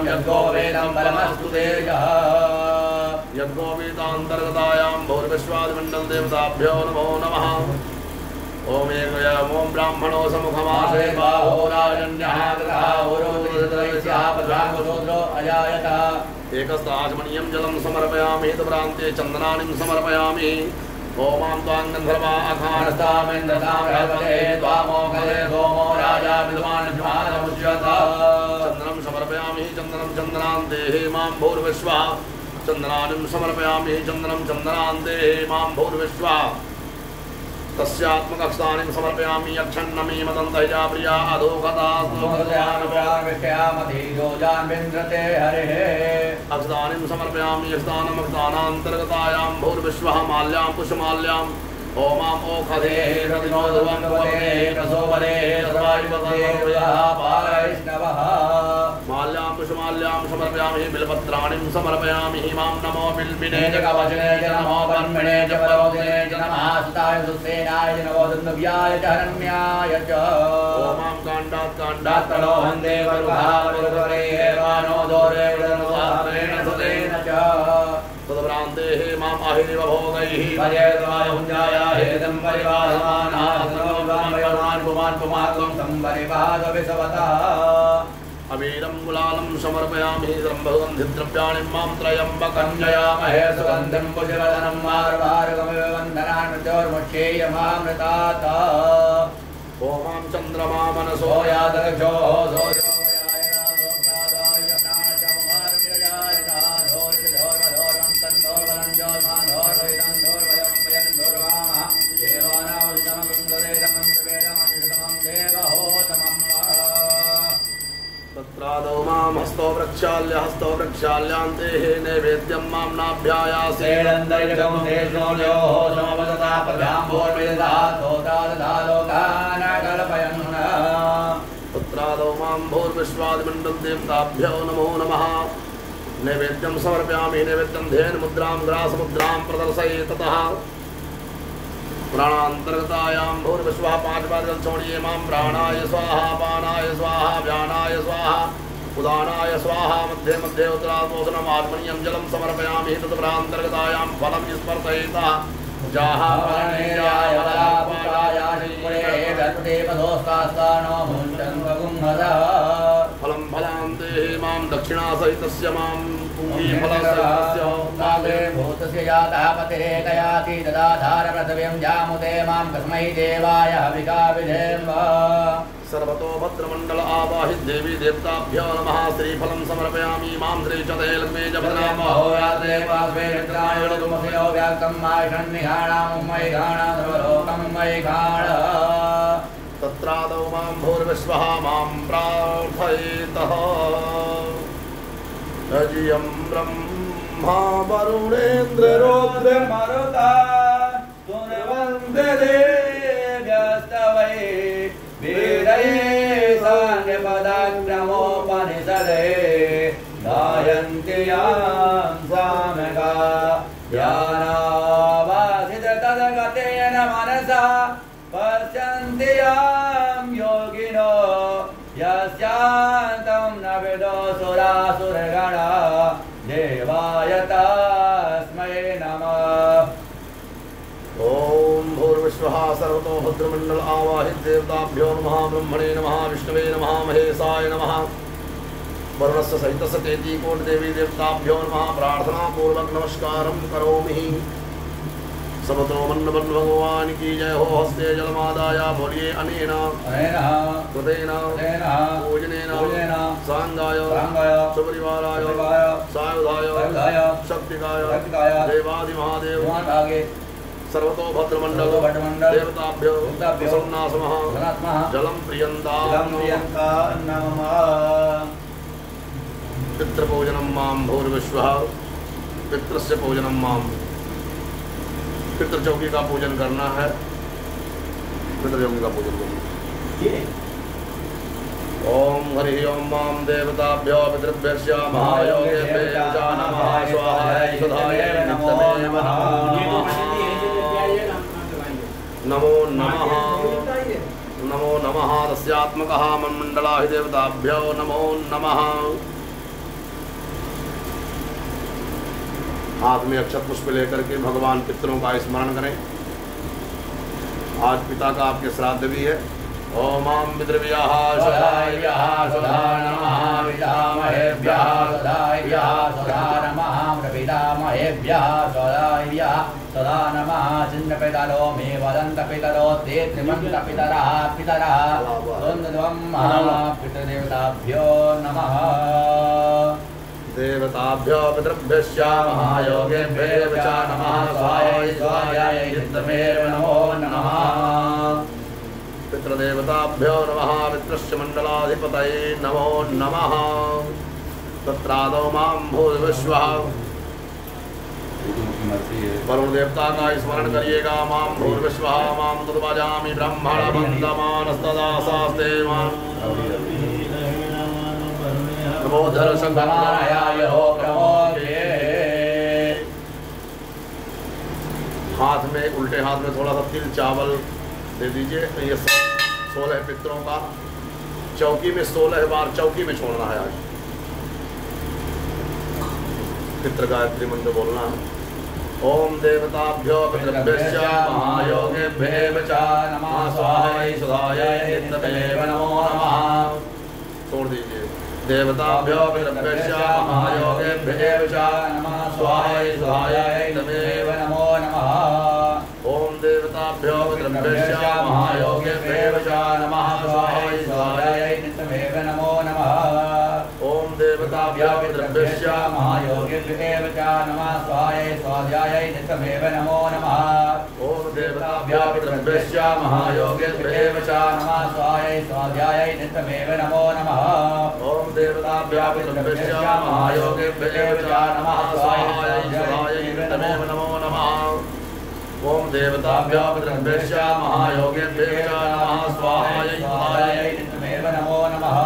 यज्ञोपवेदं परमस्तु तेजः। यज्ञोपवीतान्तर्गतायां भूर्विश्वादिमण्डल देवताभ्यो नमो नमः। ओम ओम ब्राह्मणो समुखमासे बाहोराजन्यः ग्रहावरोद्रयस्यापद्राङ्गशूद्रो अजायत। एकस्ताचमनीयं जलं समर्पयामि। तद्भ्रान्ते चन्दनानि समर्पयामि। ओमां त्वां गन्धर्वा अखानस्तामेन्द्रतां रहवते त्वामोखले सोमो राजा विद्वान् चन्दनं समर्पयामि। चन्दनं चन्दनान्तेः मां भूर्विश्वः। चन्दनानि समर्पयामि। चन्दनं चन्दनान्तेः मां भूर्विश्वः। तस्यात्मकस्थानि समर्पयामि। यक्षन्नमी मदन्तया प्रिया अधोगतास्मृत्यामधीजोजान्विन्द्रते हरिः। अक्षतानि समर्पयामि। यक्षतानम् अक्षतानान्तर्गतायां भूर्विश्वः। माल्यां पुष्पमाल्याम् ओमां ओखधे रतिनोध्रुवं कुवते प्रसोबले सर्वायुवैष्णवः। माल्यां पुष्पमाल्यां समर्पयामि। बिल्वपत्राणि समर्पयामि। मां नमो बिल्बिने च कवचने च नमो ब्रह्मणे च परोदिने च नमः सुताय सुसेनाय च नमो दुन्दव्याय च हरण्याय च। ओमां काण्डात् काण्डात् प्रलोभन् देवरुहावरुहरे एवानो दोरे वृदनुसारेण सुतेन च। तद्भ्रान्तेः माम् आहिरिव भोगैः पर्येतवाय हुञ्जाय हेदं परिवाहमानः सर्वं पुमान् पुमात्वं संपरिवादविसवतः। अवीरं गुलालं समर्पयामि। सर्वगन्धिद्रव्याणि मां त्र्यम्बकं जयामहे सुगन्धिं पुष्पवदनं मार्वारुकमिव वन्दनान् मृत्योर्मुक्षेयमामृतात्। ओमां चन्द्रमा मनसो यादक्षोः हस्तो वृक्षाल्यान्ते नैवेद्यं मां नाभ्यायासे पुत्रादौ मां भूर्विश्वादिमण्डलदेवताभ्यो नमो नमः नैवेद्यं समर्पयामि नैवेद्यं ध्येन मुद्रां ग्रासमुद्रां प्रदर्शये ततः प्राणान्तर्गतायां भूर्विश्वः 5 बार जल छोड़िए मां प्राणाय स्वाहा पानाय स्वाहा व्यानाय स्वाहा उदानाय स्वाहा मध्ये मध्ये उत्तरापोषणम् आत्मनीयं जलं समर्पयामि तत् प्राणान्तर्गतायां फलं स्पर्शयेतः फलं फलान्ते मां दक्षिणा सहितस्य मां भूतस्य जातः पतिरेकयाति तदाधार पृथिवीं जामुते मां कस्मै देवाय हविका विधेम सर्वतो भद्रमण्डल आवाहित देवी देवताभ्यो नमः श्रीफलं समर्पयामि मां श्रीचते लक्ष्मी जपनामो यात्रे पास्वे मित्राय तुमसयो व्याक्तं मायषन्निहाणां मयिघाणां सर्वलोकं मयिघाण तत्रादौ मां भूर्विश्वः मां प्रार्थयेतः अजियं ब्रह्मा वरुणेन्द्ररुद्रमरुता तुर्वन्ते देव्यस्तवै वीरये सान्यपदाक्रमोपनिषदे गायन्ति यां सामगा ज्ञानावासिततद्गतेन मनसा पश्यन्ति यां योगिनो यस्यान्तं न विदो सुरासुरगणा देवाय तस्मै नमः। ओम भूर्विश्वः सर्वतो भद्रमण्डल आवाहित देवताभ्यो नमः ब्रह्मणे नमः विष्णवे नमः महेशाय नमः वरुणस्य सहितस्य तेतिकोटिदेवी देवताभ्यो नमः प्रार्थना पूर्वक नमस्कारं करोमि। सबतो मन्नवन भगवान की जय हो। हस्ते जलमादाय बोलिए अनेन कृतेन पूजनेन सांगाय सुपरिवाराय सायुधाय शक्तिकाय देवादिमहादेव सर्वतो भद्रमण्डल देवताभ्यो प्रसन्नासमः जलं प्रियन्तां पितृपूजनं मां भूर्विश्वः पितृस्य पूजनं मां पितृचौकी का पूजन करना है। पितृचौकी का पूजन करना। ओम हरि ओम मां देवताभ्यो पितृभ्यश्च महायोगेभ्यो नमः स्वाहाय सुधाय नमः नमो नमः नमो नमः तस्यात्मकः मन्मण्डलाधिदेवताभ्यो नमो नमः। हाथ में अक्षत पुष्प लेकर के भगवान पितरों का स्मरण करें। आज पिता का आपके श्राद्ध भी है। ओम पितृभ्यः सदाभ्यः सदा नमः पितामहेभ्यः सदाभ्यः सदा नमः प्रपितामहेभ्यः सदाभ्यः सदा नमः चिन्नपितरो मे वदन्त पितरो ते त्रिमन्त पितरः द्वन्द्वं पितृदेवताभ्यो नमः। देवताभ्यो पितृभ्यश्च महायोगेभ्यो च नमः स्वाहाय स्वाहाय नित्यमेव नमो नमः। पितृदेवताभ्यो नमः पितृश्च मण्डलाधिपतये नमो नमः। तत्रादौ मां भूर्विश्वः वरुण देवता का स्मरण करिएगा। मां भूर्विश्वः मां तद्भजामि ब्रह्मण बन्धमानस्तदा शास्ते मां नमोधर संगमाय हो प्रमोदे। हाथ में उल्टे हाथ में थोड़ा सा तिल चावल दे दीजिए। ये 16 पितरों का चौकी में 16 बार चौकी में छोड़ना है। आज पितृ गायत्री मंत्र बोलना है। ओम देवताभ्यो पितृभ्यश्च महायोगेभ्यो च नमः स्वाहाय सुधाय नित्यमेव नमो नमः। छोड़ दीजिए। देवताभ्यो पितृभ्यश्च महायोगेभ्यो च नमः स्वाहाय सुधाय नित्यमेव नमो नमः। ओम देवताभ्यो पितृभ्यश्च महायोगेभ्यो च नमः स्वाहाय सुधाय नित्यमेव नमो नमः। ओम देवताभ्यो पितृभ्यश्च नित्यमेवनमोऽन्येभ्यश्च महायोगिभ्येव च नमः स्वाहायै स्वाध्यायै नित्यमेव नमो नमः ओम देवताभ्यो पितृभ्यश्च महायोगिभ्येव च नमः स्वाहायै स्वाध्यायै नित्यमेव नमो नमः ओम देवताभ्यो पितृभ्यश्च महायोगिभ्येव च नमः स्वाहायै स्वाध्यायै नित्यमेव नमो नमः ओम देवताभ्यो पितृभ्यश्च महायोगिभ्येव च नमः स्वाहायै स्वाध्यायै नित्यमेव नमो नमः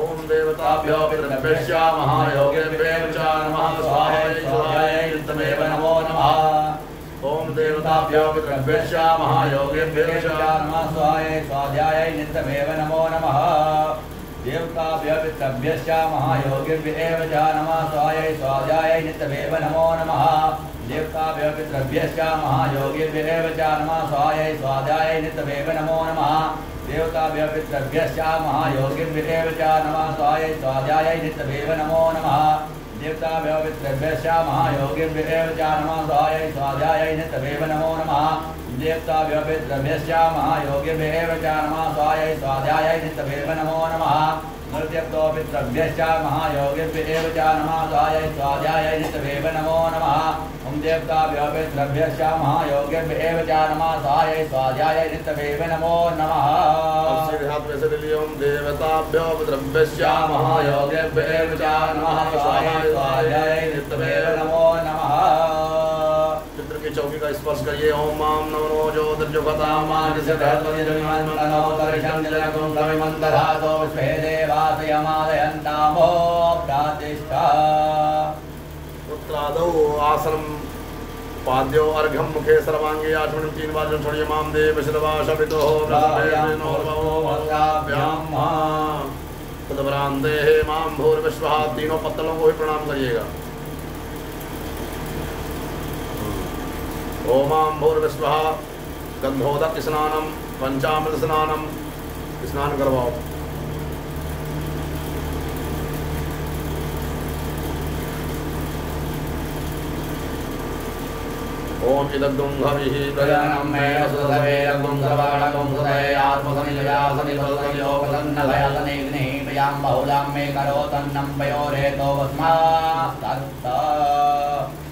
ओम देवताभ्यो पितृभ्यश्च महायोगिभ्येव च नमः स्वाहायै स्वाध्यायै नित्यमेव नमो नमः ओम देवताभ्यो पितृभ्यश्च महायोगिभ्येव च नमः स्वाहायै स्वाध्यायै नित्यमेव नमो नमः देवताभ्यो पितृभ्यश्च महायोगिभ्येव च नमः स्वाहायै स्वाध्यायै नित्यमेव नमो नमः देवताभ्यो पितृभ्यश्च महायोगिभ्येव च नमः स्वाहायै स्वाध्यायै नित्यमेव नमो नमः देवताभ्यो पितृभ्यश्च महायोगिभ्येव च नमः स्वाहायै स्वाध्यायै नित्यमेव नमो नमः देवताभ्यो पितृभ्यश्च महायोगिभ्येव च नमः स्वाहायै स्वाध्यायै नित्यमेव नमो नमः देवताभ्यो पितृभ्यश्च महायोगिभ्येव च नमः स्वाहायै स्वाध्यायै नित्यमेव नमो नमः नृत्यक्तो पितृभ्यश्च महायोगिभ्येव च नमः स्वाहायै स्वाध्यायै नित्यमेव नमो नमः ओम देवताभ्यो पितृभ्यश्च महायोगिभ्येव च नमः स्वाहायै स्वाध्यायै नित्यमेव नमो नमः सीधे हाथ में से ले लियो। ओम देवताभ्यो पितृभ्यश्च महायोगिभ्येव च नमः स्वाहायै स्वाध्यायै नित्यमेव नमो नमः पितृ की चौकी का स्पर्श करिए। ओम मां नमो ज्योतिर्जुगतामादिशतर्पतिरङ्गमन्तनोदर्शन्दिलकुं देवासयमादयन्तामो प्रातिष्ठा उत्तरादौ आसनं पाद्यो अर्घ्यं मुखे सर्वांगे आचमनं तीन बार छोड़िए। माम देव शिरवाशपितो तदभ्रांते हे माम भूर्विश्वः तीनों पत्तलों को भी प्रणाम करिएगा। ओम माम भूर्विश्वः गंधोदक स्नानम पंचामृत स्नानम स्नान करवाओ। ओम इदग्गुं हविः प्रजानं मे असुतवेरगुं सर्वाणगुं सुतये आत्मसनिलयासनिभवयोपसन्नभयासनिग्निः प्रियां बहुलां मे करोतन्नं पयोरेतो वस्मास्तत्त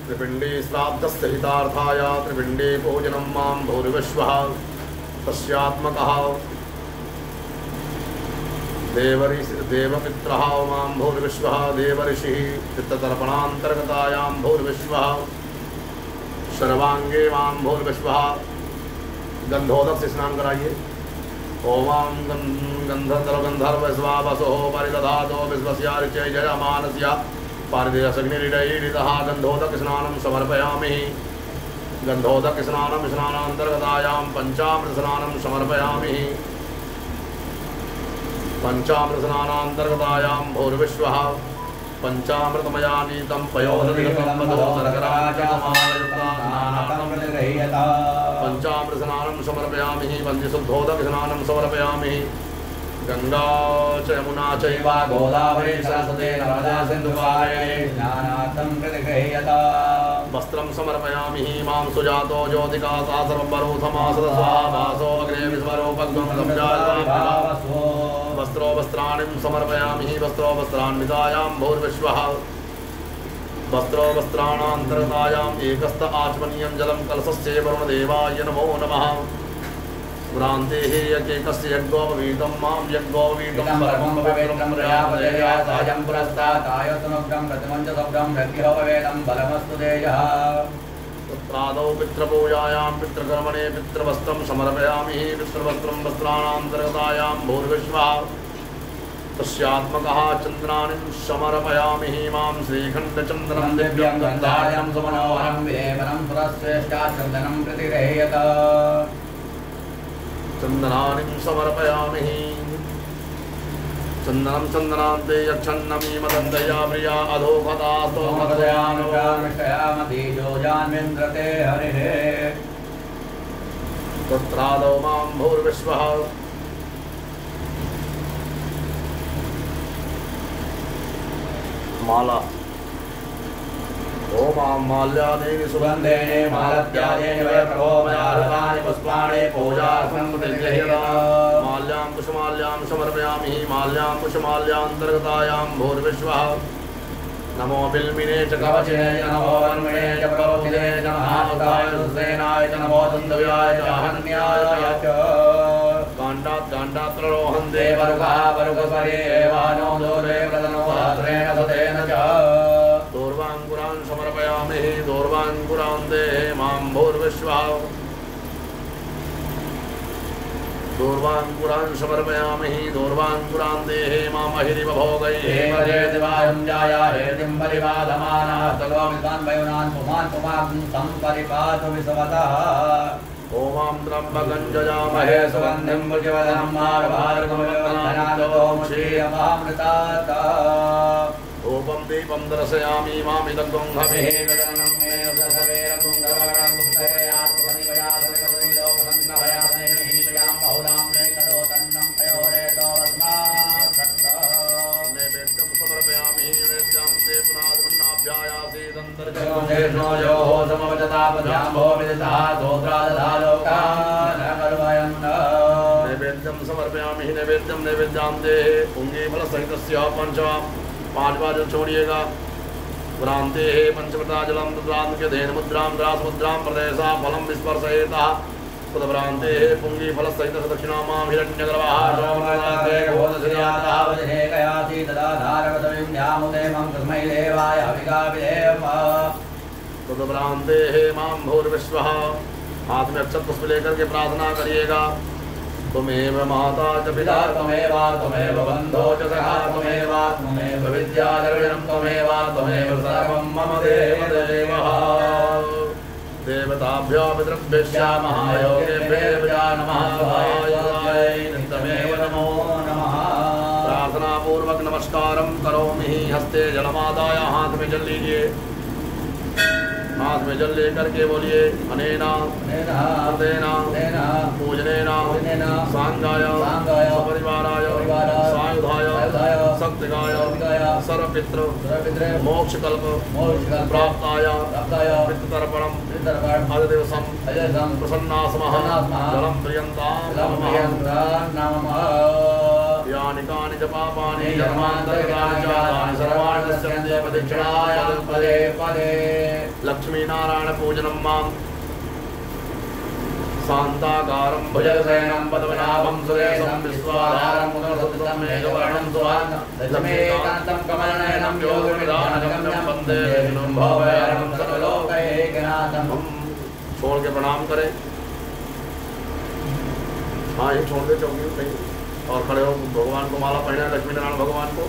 त्रिपिंडी श्राद्धस्य हितार्थाय त्रिपिंडी पूजनं मां भूर्विश्वः तस्यात्मकः देवपित्रः मां भूर्विश्वः देवऋषिः चित्ततर्पणान्तर्गतायां भूर्विश्वः सर्वांगे मां भूर्विश्वः गंधोदक से स्नान कराइए। ओमां गंधर्व स्वावसो परिदधातो विश्वस्यार्चय जयमानस्य पारिदेशग्निरिडैरितः गंधोदक स्नानं समर्पयामि। गंधोदक स्नानं स्नानान्तर्गतायां पंचामृत स्नानं समर्पयामि। पंचामृत स्नानान्तर्गतायां भूर्विश्वः पंचामृतमयानीतं पयोदधिगतं पंचामृत स्नानं समर्पयामि। वंद्यशुद्धोदक स्नानं समर्पयामि। गंगा च यमुना चैव गोदावरी सरस्वती नर्मदा सिन्धुकायै स्नानार्थं प्रतिगृह्यता वस्त्रं समर्पयामि। मां सुजातो ज्योतिका सा सर्वपरोथमासद स्वाभासो अग्ने विस्वरूपग्नं वस्त्रो वस्त्राणि समर्पयामि। वस्त्रो वस्त्रान्वितायां भूर्विश्वः वस्त्रो वस्त्राणान्तर्गतायाम् एकस्त आचमनीयं जलं कलशस्य वरुणदेवाय नमो नमः। भ्रांते हि यज्ञकस्य यज्ञोपवीतं मां यज्ञोपवीतं परमं पवित्रं प्रयापदेयासायं पुरस्तात् आयतनुग्रं प्रतिमञ्च शब्दं यज्ञोपवेदं बलमस्तु तेजः तत्रादौ पितृपूजायां पितृकर्मणे पितृवस्त्रं समर्पयामि। पितृवस्त्रं वस्त्राणान्तर्गतायां भूर्विश्वः तस्यात्मकः चन्द्राणिं समर्पयामि। मां श्रीखण्डचन्द्रं दिव्यं गन्धायं सुमनोहरं विदेवनं सुरश्रेष्ठात् चन्दनं प्रतिगृह्यत चन्दनानिं समर्पयामि। चन्दनं चन्दनान्ते यक्षन्नमी मदन्तया प्रिया अधोगतास्तो मदयानुष्ठयामधीजोजान्विन्द्रते हरिः तत्रादौ मां भूर्विश्वः माला ओमां माल्यादेनि सुगन्धेने मालत्यादेन वै प्रभो मया हृतानि पुष्पाणि पूजार्थं प्रतिगृह्यता माल्यां पुष्पमाल्यां समर्पयामि। माल्यां पुष्पमाल्यान्तर्गतायां भूर्विश्वः नमो बिल्मिने च कवचिने च नमो वर्मिणे च प्रवृत्तिने च महासुताय सुसेनाय च नमो दन्तव्याय च हन्याय च गाण्डात्ररोहं देवरुकः वरुकपरे एवानो दोरे प्रदनो हात्रेण सतेन च दोर्वाङ्कुरान् समर्पयामि दोर्वाङ्कुरान् देहे मां भूर्विश्वः दोर्वाङ्कुरान् समर्पयामि दोर्वाङ्कुरान् देहे मां महिरिव भोगैः देवदेवायं जाया हेतिं परिपादमानः तगोमितान् वयुनान् पुमान् पुमान् सम्परिपातु विश्वतः ओमां त्र्यम्बकं जयामहे महे सुगन्धिं पुष्टिवर्धनं मार्गभार्गवन्दनादो श्रीयमामृतात् रूपं दीपं दर्शयामि मामिदग्धं हविः गगनं मे उदसवेर कुङ्गवरं कुन्तयात्मनिवया सवितोलोकसन्नभयासनेन हीयां बहुलां मे करो तन्नं तयोरेतो वस्मात् नैवेद्यं समर्पयामि नैवेद्यं ते पुनादमन्नाभ्यायासि कृष्णो यो हो समवचतापद्यां भो विदितः दोत्रादधालोकान् कर्वयन् नैवेद्यं समर्पयामि नैवेद्यं नैवेद्यां ते पुङ्गीफलसहितस्य पाँच बार जल छोड़िएगा पुरांते पंचमता जलम दुद्रांत धेन मुद्रां द्रासमुद्रां प्रदेशा फलम विस्पर्शयेता पुदभ्रांते पुंगी फल सहित दक्षिणामां हिरण्यगर्भः रोमनाथे गोदशयातः वदने कयाति तदा धारवतमिं ध्यामुदे मम तस्मै देवाय हविकाभिदेव पुदभ्रांते मां भूर्विश्वः हाथ में अक्षत पुष्प लेकर के प्रार्थना करिएगा त्वमेव माता च पिता त्वमेव बन्धो च सखा त्वमेव विद्याद्रविणं त्वमेव सर्वं मम देवदेवः देवताभ्यो पितृभ्यश्च महायोगेभ्यो नमः तमेव नमो नमः प्रार्थना पूर्वक नमस्कारम करोमि हस्ते जलमादाय हाथ में जल लीजिए हाथ में जल लेकर के बोलिए अनेना पूजनेना सांगाय सपरिवाराय सायुधाय शक्तिकाय सर्वपितृ मोक्षकल्प प्राप्ताय पितृतर्पणम् अदिवसं प्रसन्नास्मः जलं प्रियन्तां यानि कानि च पापानि जन्मान्तरकानि च तानि सर्वाणि नश्यन्ते प्रदक्षिणाय पदे पदे लक्ष्मीनारायण पूजनं मां शान्ताकारं भुजगशयनं पद्मनाभं सुरेशं विश्वाधारं मुदसुतं मेघवर्णं सुवर्णं लक्ष्मीकान्तं कमलनयनं योगिनिधानगम्यं वन्दे विष्णुं भवभयहरं सर्वलोकैकनाथं। छोड़ के प्रणाम करें। हाँ ये छोड़ दे चौकी नहीं और खड़े हो भगवान को माला पहने लक्ष्मी नारायण भगवान को।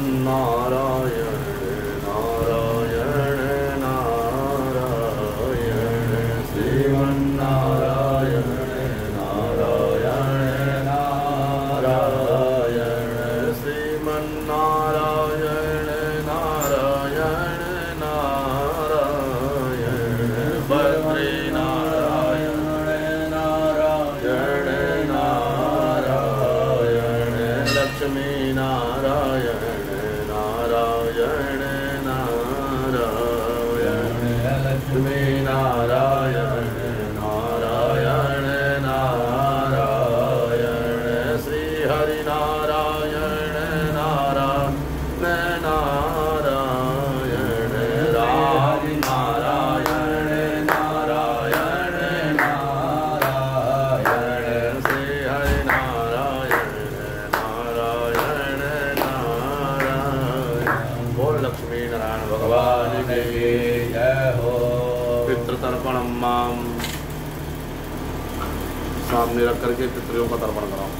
श्रीमन्नारायण नारायण नारायण श्रीमन्नारायण नारायण नारायण श्रीमन्नारायण नारायण नारायण बद्रीनारायण नारायण नारायण लक्ष्मी नारायण नारायण नारायण लक्ष्मी नारायण नारायण नारायण श्री हरि नारायण नारायण नारायण हरि नारायण नारायण नारायण श्री हरि नारायण नारायण नारायण। बोल लक्ष्मी नारायण भगवान की जय हो। पितृतर्पणम माम सामने रख करके पितृयों का तर्पण कराओ।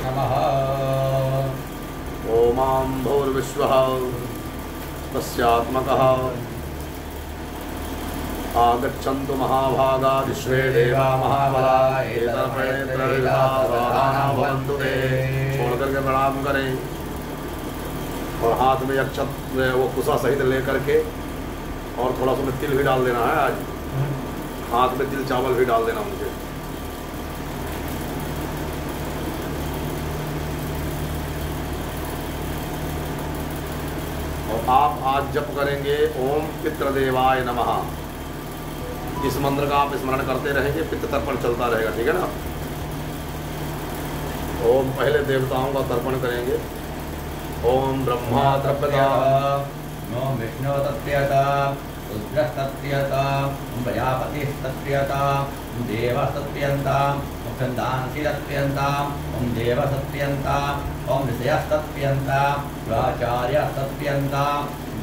नमः ओमां भूर्विश्वः तस्यात्मकः आगच्छन्तु महाभागा विश्वे देवा महाबला एतर्पणेत्रविधाना भवन्तु ते। छोड़ करके प्रणाम करें और हाथ में अक्षत वो कुसा सहित लेकर के और थोड़ा सा तिल भी डाल देना है। आज हाथ में तिल चावल भी डाल देना उनके। और आप आज जप करेंगे ओम पितृदेवाय नमः। इस मंत्र का आप स्मरण करते रहेंगे, पितृ तर्पण चलता रहेगा, ठीक है ना। ओम पहले देवताओं का तर्पण करेंगे। ओम ब्रह्मा तर्पया, ओम विष्णु तत्प्रियता, रुद्र तत्प्रियता, ओम प्रजापति तत्प्रियता, ओम देव तत्प्रियंता, ओम छंदांसि तत्प्रियंता, ओम देव तत्प्रियंता, ओम ऋषय तत्प्रियंता, आचार्य तत्प्रियंता,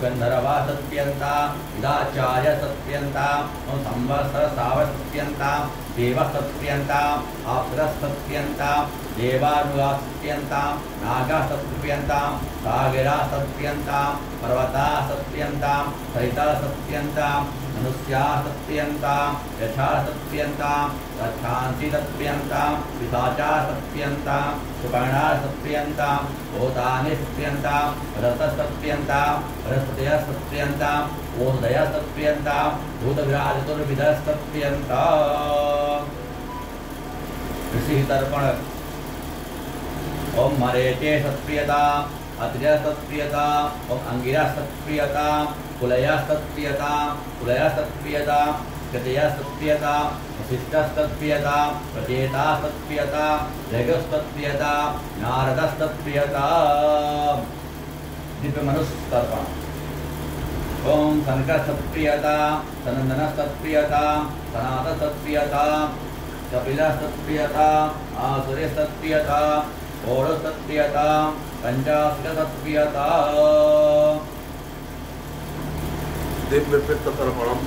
गंधर्वा सत्यंता, इदाचार्य सत्यंता, ओम संवत्सर सावर सत्यंता, देव सत्यंता, अप्सरस सत्यंता, देवानुगा सत्यंता, नागा सत्यंता, सागरा सत्यंता, पर्वता सत्यंता, सरिता सत्यंता, मनुष्या सत्यंता, यथा सत्यंता, रक्षांसि सत्यंता, पिशाचा सत्यंता, सुपर्णा सत्यंता, भूतानि सत्यंता, रथ सत्यंता, बृहस्पतय सत्यंता, ओदय सत्यंता, भूतविराजतुर्विद सत्यंता। ऋषि तर्पण। ओम मरेचे सत्प्रियता, अत्र्य सत्प्रियता, ओम अंगिरा सत्प्रियता, कुलया सत्प्रियता, कुलया सत्प्रियता, गतया सत्प्रियता, वशिष्ठ सत्प्रियता, प्रचेता सत्प्रियता, रघु सत्प्रियता, नारद सत्प्रियता। दिव्य मनुष्य तर्पण। ओम शंकर सत्प्रियता, सनंदन सत्प्रियता, सनातन सत्प्रियता, कपिल सत्प्रियता, आसुर सत्प्रियता, ओढ़ सत्प्रियता, पंचाशत सत्प्रियता। दिव्य पित्त तर्पणम।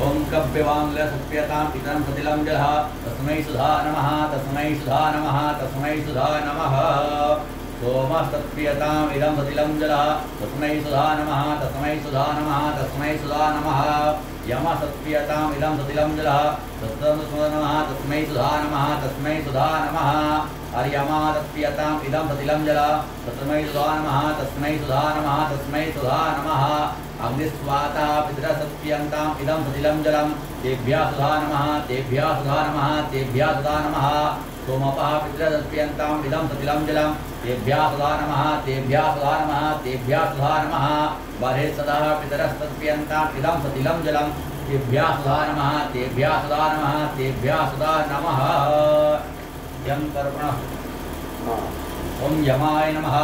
ओम कव्यवांग्ल सत्प्रियतां इदं सतिलं जलः तस्मै सुधा नमः, तस्मै सुधा नमः, तस्मै सुधा नमः। सोम सत्प्रियतां इदं सतिलं जलः तस्मै सुधा नमः, तस्मै सुधा नमः, तस्मै सुधा नमः। यम सत्प्रियतां इदं सतिलं जलः तस्मै सुधा नमः, तस्मै सुधा नमः, तस्मै सुधा नमः। अर्यमा सत्प्रियतां इदं सतिलं जलः तस्मै सुधा नमः, तस्मै सुधा नमः, तस्मै सुधा नमः। अग्निस्वाता पितरः सत्प्रियन्तां इदं सतिलं जलं तेभ्यः सुधा नमः, तेभ्यः सुधा नमः, तेभ्यः सुधा नमः। सोमपः पितरः सत्प्रियन्तां इदं सतिलं जलं तेभ्यः सुधा नमः, तेभ्यः सुधा नमः, तेभ्यः सुधा नमः। बर्हिस्सदः पितरः सत्प्रियन्तां इदं सतिलं जलं तेभ्यः सुधा नमः, तेभ्यः सुधा नमः, तेभ्यः सुधा नमः। यं तर्पणः। ओम यमाय नमः,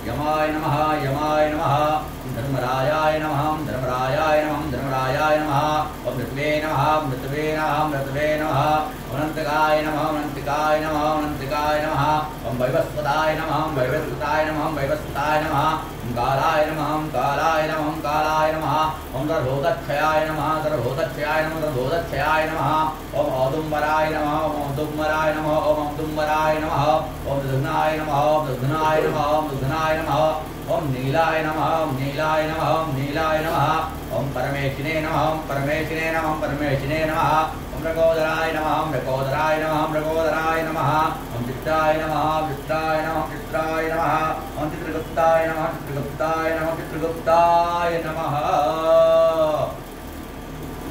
यमाय नमः, यमाय नमः। धर्मरायाय नमः, धर्मरायाय नमः, धर्मरायाय नमः। ओम मृतवे नमः, मृतवे नमः, मृतवे नमः। अनंतकाय नमः, अनंतकाय नमः, अनंतकाय नमः। ओम वैवस्वताय नमः, वैवस्वताय नमः, वैवस्वताय नमः। ओम कालाय नमः, कालाय नमः, कालाय नमः। ओम सर्वभूतक्षयाय नमः, सर्वभूतक्षयाय नमः, सर्वभूतक्षयाय नमः। ओम औदुम्बराय नमः, ओम औदुम्बराय नमः, ओम औदुम्बराय नमः। ओम दुग्नाय नमः, ओम दुग्नाय नमः, ओम दुग्नाय नमः। ओम नीलाय नमः, ओम नीलाय नमः, ओम नीलाय नमः। ओम परमेशिने नमः, ओम परमेशिने नमः, ओम परमेशिने नमः। ओम मृगोदराय नमः, ओम मृगोदराय नमः, ओम मृगोदराय नमः। ओम चित्राय नमः, चित्राय नमः, चित्राय नमः। ओम चित्रगुप्ताय नमः, चित्रगुप्ताय नमः, चित्रगुप्ताय नमः।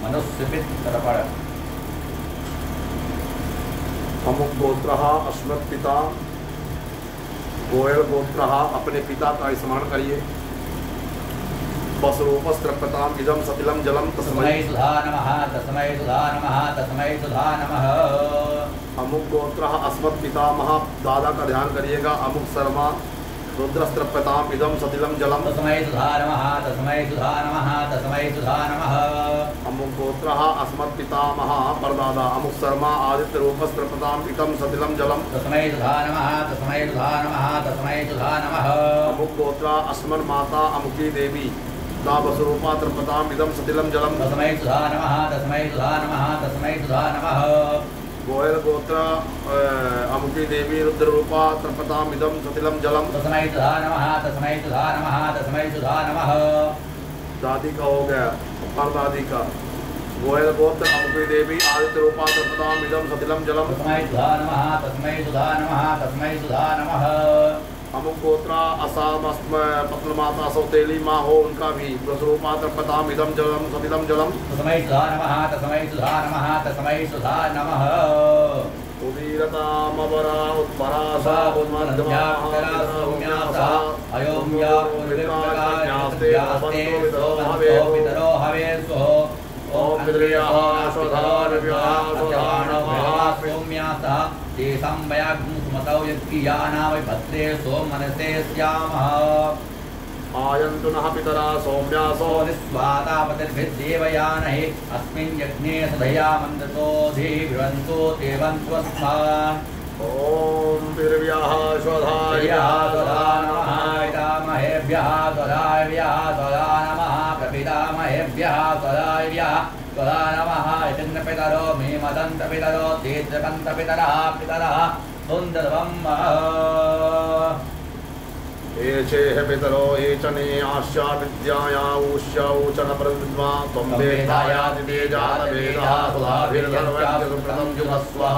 मनुष्य पितृतर्पण। अमुक गोत्रः अस्मत् पिता, गोयल गोत्रः अपने पिता का स्मरण करिए। वस्त्रोपस्त्रपतां इदं सतिलं जलं तस्मै सुधा नमः, तस्मै सुधा नमः, तस्मै सुधा नमः। अमुक गोत्रः अस्मत् पितामह, दादा का ध्यान करिएगा। अमुक शर्मा रुद्रस्त्रपतां इदं सतिलं जलं तस्मै सुधा नमः, तस्मै सुधा नमः, तस्मै सुधा नमः। अमुक गोत्रः अस्मत् पितामह परदादा अमुक शर्मा आदित्य रूपस्त्रपतां इदं सतिलं जलं तस्मै सुधा नमः, तस्मै सुधा नमः, तस्मै सुधा नमः। अमुक गोत्रा अस्मन् माता अमुकी देवी दावस्वरूपा त्रपतां इदं सतिलं जलं तस्मै सुधा नमः, तस्मै सुधा नमः, तस्मै सुधा नमः। गोयल गोत्र अमुकी देवी रुद्ररूपा त्रपतां इदं सतिलं जलं तस्मै सुधा नमः, तस्मै सुधा नमः, तस्मै सुधा नमः। दादी का हो गया, परदादी का। गोयल गोत्र अमुकी देवी आदित्य रूपा त्रपतां इदं सतिलं जलं तस्मै सुधा नमः, तस्मै सुधा नमः, तस्मै सुधा नमः। अमुक गोत्रा असाम पत्नमाता सौतेली माँ हो उनका भी स्वरूपा त्रपतां इदं जलं सतिलं जलं तस्मै सुधा नमः, तस्मै सुधा नमः, तस्मै सुधा नमः। उदीरतामवरा उत्परासा उन्मध्यमाः सौम्यासः अयोम्या पूर्विकान्यास्ते पितरो हवेसो ॐ पितृभ्यः सौम्यासः तेषां वयाग्मुमतौ यत्कियाना वै भद्रे सोमनसे स्यामः आयन्तु नः पितरा सौम्यासो निस्वातापतिर्भिर्देवयानहि अस्मिन् यज्ञे सदया मन्दतोऽधि ब्रुवन्तु देवन्त्वस्मान् ॐ पितृभ्यः स्वधाय नमः पितामहेभ्यः स्वधाभ्यः स्वधा नमः प्रपितामहेभ्यः स्वधाभ्यः स्वधा नमः यजन्नपितरो मे मदन्तपितरो तीर्थपन्तपितरः पितरः सुन्दरवं ये चेह पितरो ये चने आश्या विद्याया ऊष्या ऊचन प्रविद्मा त्वं वेदायाति तेजान वेदः सुधाभिर्धर्मज्ञसुप्रदं जुगस्वः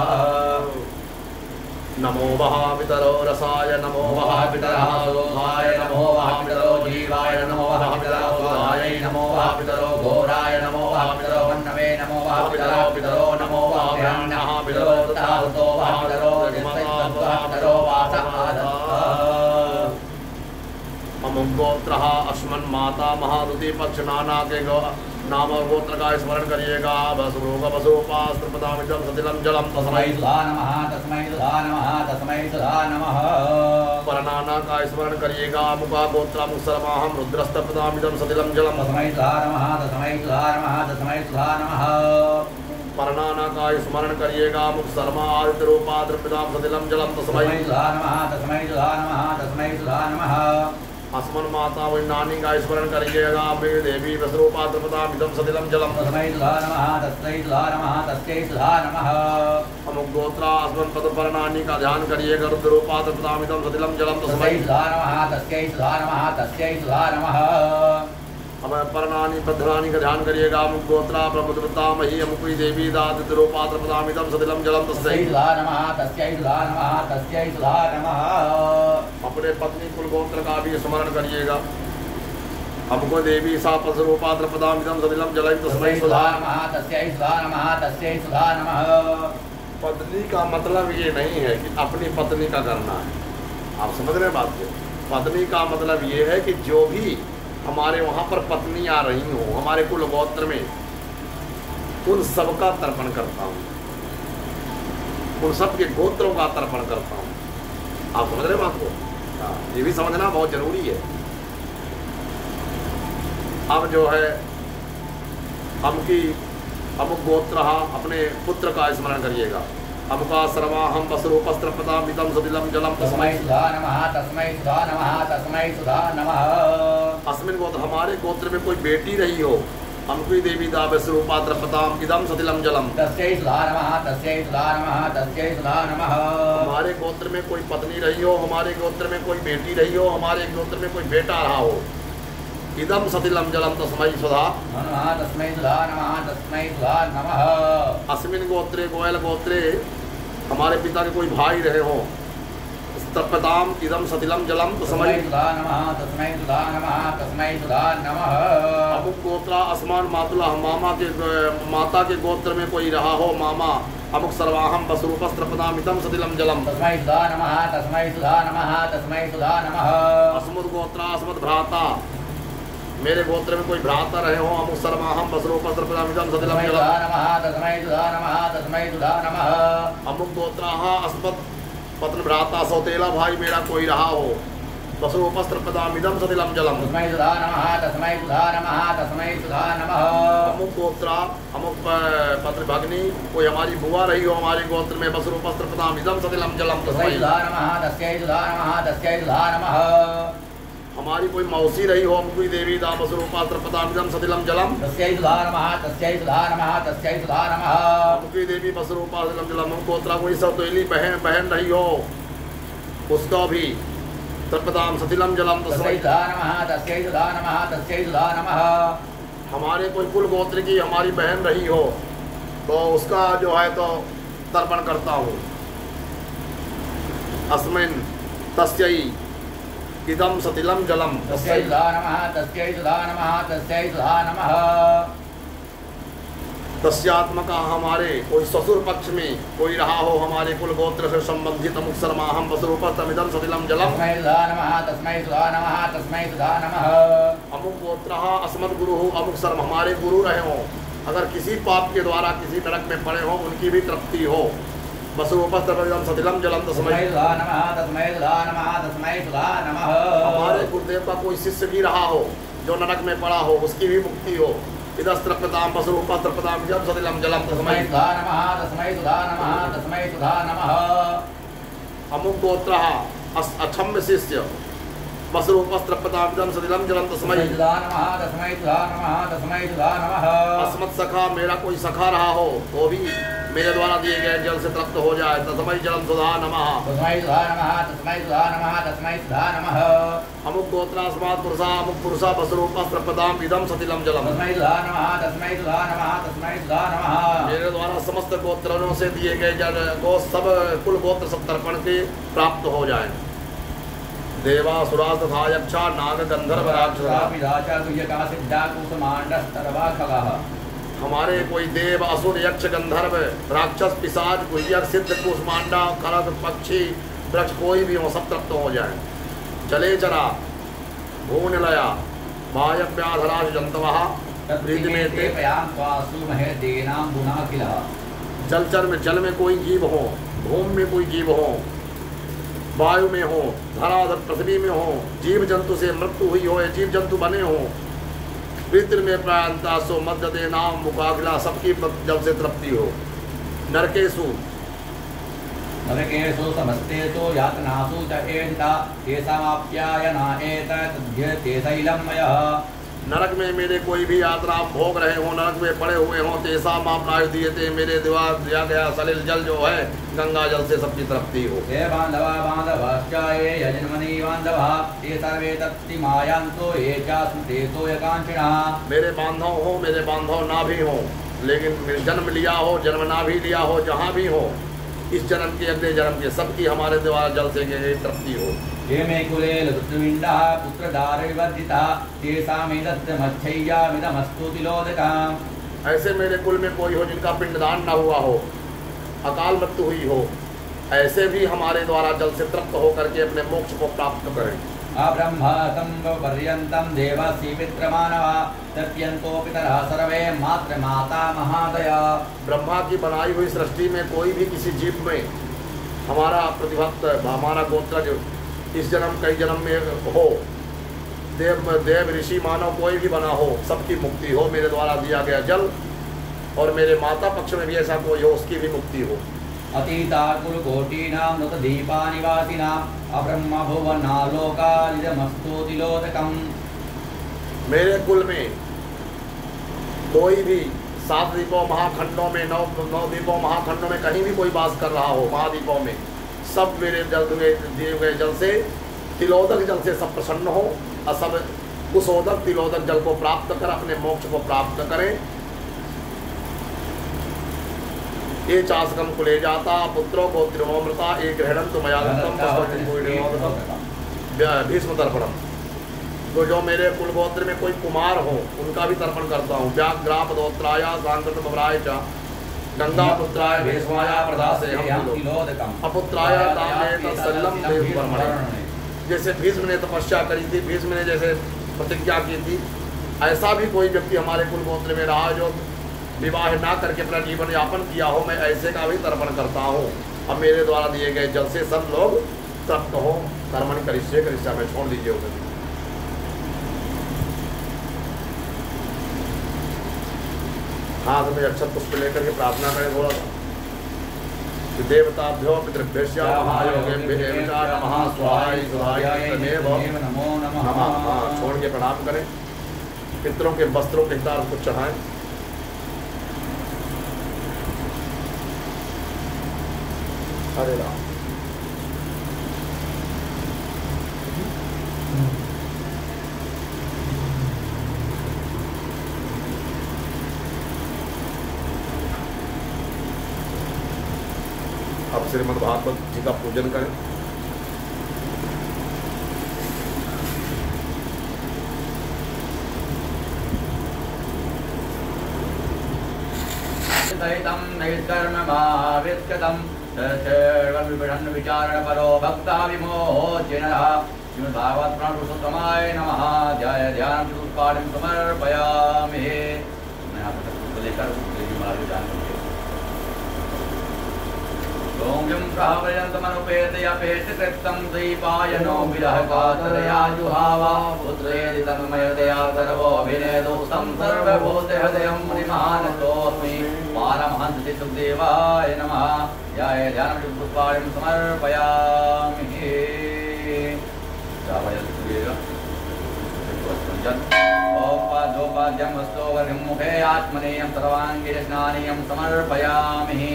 नमो वः पितरो रसाय नमो वः पितरः सोहाय नमो वः पितरो जीवाय नमो वः पितरो सुधाय नमो वः पितरो घोराय नमो वः पितरो वन्नवे नमो वः पितरो नमो वः ब्रह्मणः पितरो तथातो वः पितरो पितरो वासः अमुगोत्रः अस्मन् माता महादुति पक्षनाना के नाम गोत्र का स्मरण करिएगा वसुपास्त्रपदामिदं सतिलं जलम तस्मै सुधा नमः तस्मै सुधा नमः तस्मै सुधा नमः परनाना का स्मरण करिएगा मुका गोत्र मुसलमाहं रुद्रस्तपदामिदं सतिलं जलम तस्मै सुधा नमः तस्मै सुधा नमः तस्मै सुधा नमः परनाना का स्मरण करिएगा मुख शर्मा आदित्य रूपाद्रपितां सतिलं जलम तस्मै सुधा नमः तस्मै सुधा नमः तस्मै सुधा नमः अस्मन् माता वैनानी का स्मरण करिएगा अम्बे देवी वसरूपाद्रपदामिदं सतिलं जलम तस्मै सुधा नमः तस्मै सुधा नमः तस्मै सुधा नमः अमुक गोत्रा अस्मन् पदपर्णानी का ध्यान करिएगा रुद्ररूपाद्रपदामिदं सतिलं जलम तस्मै सुधा नमः तस्मै सुधा नमः तस्मै सुधा नमः अब परनानी पद्धरानी का ध्यान करिएगा अमुक गोत्रा प्रमुद्रतामही अमुकी देवी दादित्य रूपाद्रपदामिदं सतिलं जलम तस्मै सुधा नमः तस्मै सुधा नमः तस्मै सुधा नमः अपने पत्नी कुल गोत्र का भी स्मरण करिएगा हमको देवी सा पशुरूपाद्रपदामिदं सतिलं जलम तस्मै सुधा नमः तस्मै सुधा नमः तस्मै सुधा नमः पत्नी का मतलब ये नहीं है कि अपनी पत्नी का करना है, आप समझ रहे बात को। पत्नी का मतलब ये है कि जो भी हमारे वहाँ पर पत्नी आ रही हो हमारे कुल गोत्र में उन सबका तर्पण करता हूँ, उन सब के गोत्रों का तर्पण करता हूँ। आप समझ रहे बात को, ये भी समझना बहुत जरूरी है। अब जो है अमुक गोत्र अपने पुत्र का स्मरण करिएगा अमुका सर्वाहम वसरूपस्त्रपदामिदं सतिलं जलम तस्मै सुधा नमः तस्मै सुधा नमः तस्मै सुधा नमः अस्मिन् गोत्र हमारे गोत्र में कोई बेटी रही हो अमुकी देवी दा वसरूपाद्रपदामिदं सतिलं जलम तस्मै सुधा नमः तस्मै सुधा नमः तस्मै सुधा नमः हमारे गोत्र में कोई पत्नी रही हो हमारे गोत्र में कोई बेटी रही हो हमारे गोत्र में कोई बेटा रहा हो इदम सतिलं जलम तस्मै सुधा नमः तस्मै सुधा नमः तस्मै सुधा नमः अस्मिन् गोत्रे गोयल गोत्रे हमारे पिता के कोई भाई रहे हो तत्पताम इदम सतिलं जलम तस्मै सुधा नमः तस्मै सुधा नमः तस्मै सुधा नमः अमुक गोत्रा अस्मान मातुला माता के गोत्र में कोई रहा हो मामा अमुक सर्वाहम वसरूपस्त्रपदामिदं सतिलं जलम तस्मै सुधा नमः तस्मै सुधा नमः तस्मै सुधा नमः अस्मद् गोत्रा अस्मद् भ्राता मेरे गोत्र में कोई भ्राता रहे हो अमुक सर्वाहम वसरूपस्त्रपदामिदं सतिलं जलम नमः तस्मै सुधा नमः तस्मै सुधा नमः अमुक गोत्रा अस्मद् पत्न भ्राता सौतेला भाई मेरा कोई रहा हो वसरूपस्त्रपदामिदं सतिलं जलम तस्मै सुधा नमः तस्मै सुधा नमः तस्मै सुधा नमः अमुक गोत्रा अमुक पत्र भगनी कोई हमारी बुआ रही हो हमारे गोत्र में वसरूपस्त्रपदामिदं सतिलं जलम तस्मै सुधा नमः तस्मै सुधा नमः तस्मै सुधा नमः हमारी कोई मौसी रही हो अमुकी देवी दा वसरूपाद्रपदामिदं सतिलं जलम तस्मै सुधा नमः तस्मै सुधा नमः तस्मै सुधा नमः अमुकी देवी वसरूपाद्रपदामिदं जलम अमुक गोत्रा कोई सौतेली बहन रही हो उसका भी तत्पदाम सतिलं जलम तस्मै सुधा नमः तस्मै सुधा नमः तस्मै सुधा नमः हमारे कोई कुल गोत्र की हमारी बहन रही हो तो उसका जो है तो तर्पण करता हूँ अस्मिन् तस्यै इदं सतिलं जलम तस्मै सुधा नमः तस्मै सुधा नमः तस्मै सुधा नमः तस्यात्मका हमारे कोई ससुर पक्ष में कोई रहा हो हमारे कुल गोत्र से संबंधित अमुक शर्मा हम वसरूपतमिदं सतिलम जलम तस्मै सुधा नमः तस्मै सुधा नमः तस्मै सुधा नमः। अमुक गोत्र अस्मद गुरु हो अमुक शर्म हमारे गुरु रहे हो, अगर किसी पाप के द्वारा किसी नरक में पड़े हो उनकी भी तृप्ति हो। वसरूपतमिदं सतिलम जलम तस्मै सुधा नमः तस्मै सुधा नमः तस्मै सुधा नमः। हमारे गुरुदेव का कोई शिष्य भी रहा हो जो नरक में पड़ा हो उसकी भी मुक्ति हो। इदस्त्रपताम वसरूपत्रपताम जब सतिलम जलम तस्मै सुधा नमः तस्मै सुधा नमः तस्मै सुधा नमः। अमुक गोत्र अक्षम्य शिष्य वसरूपत्रपताम जब सतिलम जलम तस्मै सुधा नमः तस्मै सुधा नमः तस्मै सुधा नमः। अस्मत् सखा मेरा कोई सखा रहा हो वो भी मेरे द्वारा दिए गए जल से तृप्त हो जाए। तस्मै जलम सुधा नमः तस्मै सुधा नमः तस्मै सुधा नमः तस्मै सुधा नमः। अमुक गोत्रास्मात् पुरुषा अमुक पुरुषा वसरूपत्रपताम इदं सतिलम जलम तस्मै सुधा नमः तस्मै सुधा नमः तस्मै सुधा नमः। मेरे द्वारा समस्त गोत्रों से दिए गए जल को सब कुल गोत्र सब तर्पण के प्राप्त हो जाए। देवासुरा तथा यक्षा नाग गंधर्व राक्षस हमारे कोई देव असुर यक्ष गंधर्व राक्षस पिशाच गुह्यक सिद्ध कुष्मांडा खरग पक्षी वृक्ष कोई भी हो सब तृप्त हो जाए। जले चरा भूनिलया वायव्याधराज जंतवः जलचर में जल में कोई जीव हो, भूमि में कोई जीव हो, वायु में हो, धराधर पृथ्वी में हो, जीव जंतु से मृत्यु हुई हो, जीव जंतु बने हो, पृथ्वी में प्रायंता सो मध्य देना मुकाखिला सबकी जल से तृप्ति हो। नरकेशु नरकेषु समस्तेषु यातनासु च एता येषामाप्यायना एतद्यते शैलमयः। नरक में मेरे कोई भी यात्रा भोग रहे हो, नरक में पड़े हुए हो, तेसा मापनायु दिए थे मेरे द्वारा दिया गया सलिल जल जो है गंगा जल से सबकी तृप्ति हो। ये बांधवा बांधवश्च ये यजन्मनि बांधवा ये सर्वे तत्तिमायन्तो ये चास्मृतेतो यकांक्षिणः। मेरे बांधव हो, मेरे बांधव ना भी हो, लेकिन जन्म लिया हो, जन्म ना भी लिया हो, जहाँ भी हो, इस जन्म के अगले जन्म के सबकी हमारे द्वारा जल से तृप्ति हो। ये मे कुले लुत्विंडः पुत्रदार विवर्जिता तेषामेतद्मच्छय्यामिदमस्तु तिलोदकम्। ऐसे मेरे कुल में कोई हो जिनका पिंडदान न हुआ हो, अकाल मृत्यु हुई हो, ऐसे भी हमारे द्वारा जल से तृप्त होकर के अपने मोक्ष को प्राप्त करें। अब्रह्मतं पर्यन्तं देवस्य पितृमानवा तप्यन्तो पितरः सर्वे मात्र माता महादया। ब्रह्मा की बनाई हुई सृष्टि में कोई भी किसी जीव में हमारा प्रतिभक्त हमारा गोत्रज इस जन्म कई जन्म में हो, देव ऋषि मानव कोई भी बना हो, सबकी मुक्ति हो मेरे द्वारा दिया गया जल, और मेरे माता पक्ष में भी ऐसा कोई हो उसकी भी मुक्ति हो। अतीता कुलकोटीनां नृतदीपानिवासिनाम् अब्रह्मभुवनालोकालिदमस्तु तिलोदकम्। मेरे कुल में कोई भी 7 द्वीपों महाखंडों में 9 द्वीपों महाखंडों में कहीं भी कोई वास कर रहा हो, महाद्वीपों में सब मेरे जल दिए हुए जल से तिलोदक जल से सब प्रसन्न हो, और सब कुशोदक तिलोदक जल को प्राप्त कर अपने मोक्ष को प्राप्त करें। ये चाशकम कुले जाता पुत्रों को त्रिमोमृता एक ग्रहणम तो भीष्म तर्पणम। तो जो मेरे कुल गोत्र में कोई कुमार हो उनका भी तर्पण करता हूँ। व्याघ्राप दोत्राया सांकृतमराय च गंगा पुत्राय भीष्माया प्रदासे अपुत्राय सल्लम देववर्मणे। जैसे भीष्म ने तपस्या करी थी, भीष्म ने जैसे प्रतिज्ञा की थी, ऐसा भी कोई व्यक्ति हमारे कुल गोत्र में रहा जो विवाह ना करके अपना जीवन यापन किया हो, मैं ऐसे का भी तर्पण करता हूँ। अब मेरे द्वारा दिए गए जल से सब लोग तृप्त हो। कर्मण करिष्ये करिष्यामि छोड़ दीजिए उसे। हाथ में अक्षत पुष्प लेकर के प्रार्थना करें थोड़ा सा। देवताभ्यो पितृभ्यश्च महायोगेभ्यो नमः स्वाहाय स्वाहाय नमो नमः। छोड़ के प्रणाम करें। पितरों के वस्त्रों के हितार्थ को चढ़ाएं। हरे राम। अब श्रीमद् भागवत जी का पूजन करें। सहितं नैष्कर्म महाविष्कतं सर्वविभ्रन्न विचारण परो भक्ता विमोचनः श्रीमद्भागवत पुराण पुरुषोत्तमाय नमः। ध्याय ध्यान चतुष्पाठं समर्पयामि। मैं आप सबको लेकर मार्ग जान ओम यं प्रहवयन्तमनुपेतयपेत कृतं द्वैपायनो विरह कातरया जुहावा पुत्रेदि तन्मयतया सर्वोऽभिनेदोस्तं सर्वभूतहृदयं मुनिमानतोऽस्मि पारमहंस सुखदेवाय नमः। ध्याय ध्यानं चतुष्पाठं समर्पयामि। ओम पादोपाद्यं वस्तोवर्गं मुखे आत्मनेयं सर्वाङ्गे स्नानीयं समर्पयामि।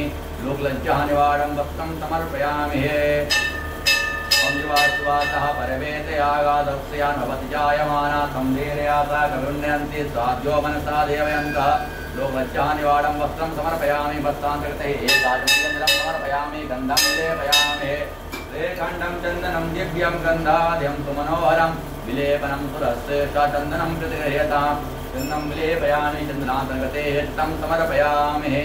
लोकलज्जानिवारणं वस्त्रं समर्पयामि। ओम जीवात्वातः परवेतयागादस्यानुभवति जायमाना संधीर्यासा करुण्यन्ति स्वाद्यो मनसा देवयन्तः लोकलज्जानिवारणं वस्त्रं समर्पयामि। वस्त्रान्तर्गते एकादशं समर्पयामि। गन्धं लेपयामि। रेखण्डं चन्दनं दिव्यं गन्धाद्यं सुमनोहरं विलेपनं सुरश्रेष्ठा चन्दनं प्रतिगृह्यतां चन्दनं विलेपयामि। चन्दनान्तर्गते तं समर्पयामि।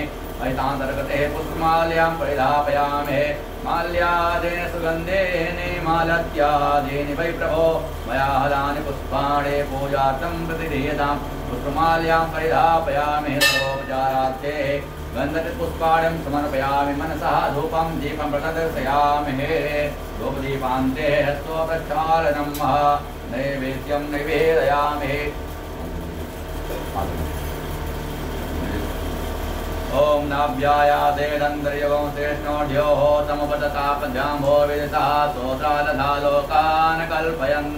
ऐतान्तर्गते पुष्पमाल्यां परिधापयामि। माल्यादेन सुगन्धेन मालत्यादेन वै प्रभो मया हलानि पुष्पाणि पूजार्थं प्रतिगृह्यतां पुष्पमाल्यां परिधापयामि। सर्वोपचारार्थे गन्धपुष्पाणिं समर्पयामि। मनसः धूपं दीपं प्रदर्शयामि। धूपदीपान्ते स्वप्रक्षालनं नैवेद्यं निवेदयामि। ओम नाभ्यायादेदन्तर्यगं श्रेष्ठोढ्योः समुपततापद्याम्भो विदितः सोत्रादधालोकान् कल्पयन्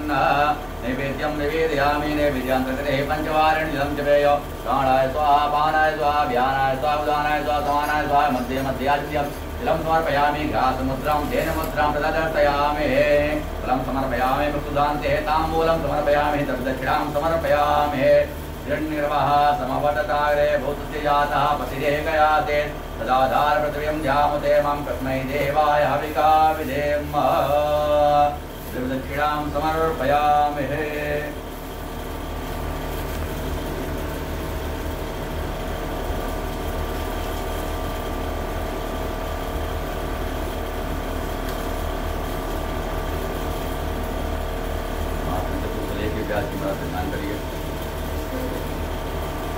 नैवेद्यं निवेदयामि। नैवेद्यान्तर्गते पञ्चवारिणीलं जपेय प्राणाय स्वाहा पानाय स्वाहा व्यानाय स्वाहा उदानाय स्वाहा समानाय स्वाहा मध्ये मध्याज्यं जलं समर्पयामि। घ्रासमुद्रां तेन मुद्रां प्रदर्शयामि। फलं समर्पयामि। प्रस्तुतान्ते ताम्बूलं समर्पयामि। दक्षिणां समर्पयामि। हिरण्यर्वः समवदताग्रे भूतस्य जातः पतिरेकयाते तदाधार पृथिवीं ध्यामुते मां कस्मै देवाय हविका विधेम। दक्षिणां समर्पयामि।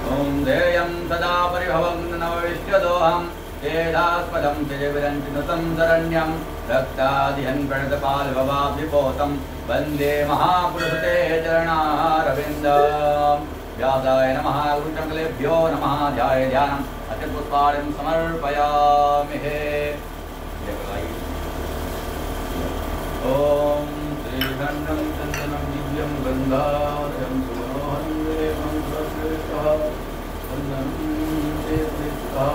ओम देयं सदा परिभवं नवविश्वदोहं वेदास्पदं चिरविरञ्चिनुतं शरण्यं रक्तादिहं प्रणतपालभवाब्धिपोतं वन्दे महापुरुषते चरणारविन्दं। व्यासाय नमः गुरुचङ्कलेभ्यो नमः। ध्याय ध्यानम् अत्यपुष्पाणिं समर्पयामि। ओम श्रीगन्धं चन्दनं दिव्यं गन्धाद्यं सुमनोहरं देवं सर्वश्रेष्ठः वन्दनं देवनिष्ठः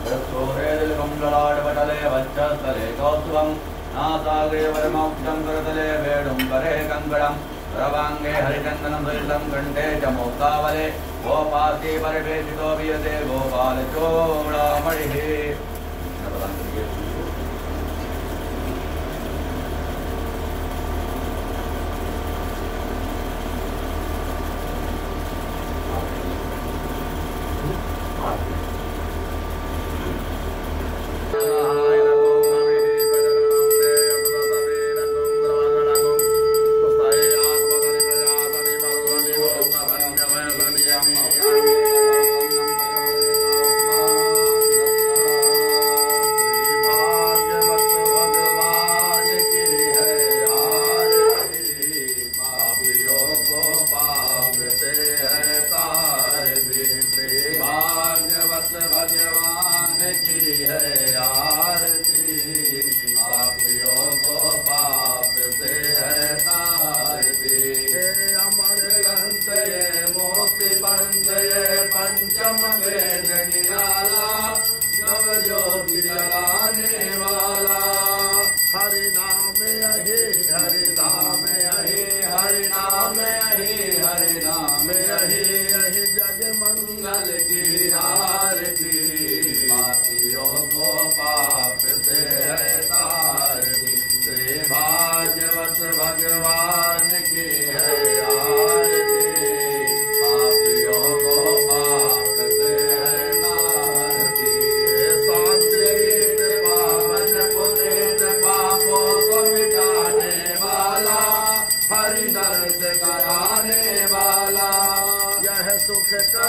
रक्षोरेदिलकं ललाटपटले वक्षस्थले कौस्तुभं नासाग्रे वरमोक्षं करतले वेणुं करे कङ्कणं सर्वाङ्गे हरिचन्दनं सहितं कण्ठे च मोक्तावले गोपासे परिवेशितो वियते गोपालचूडामणिः।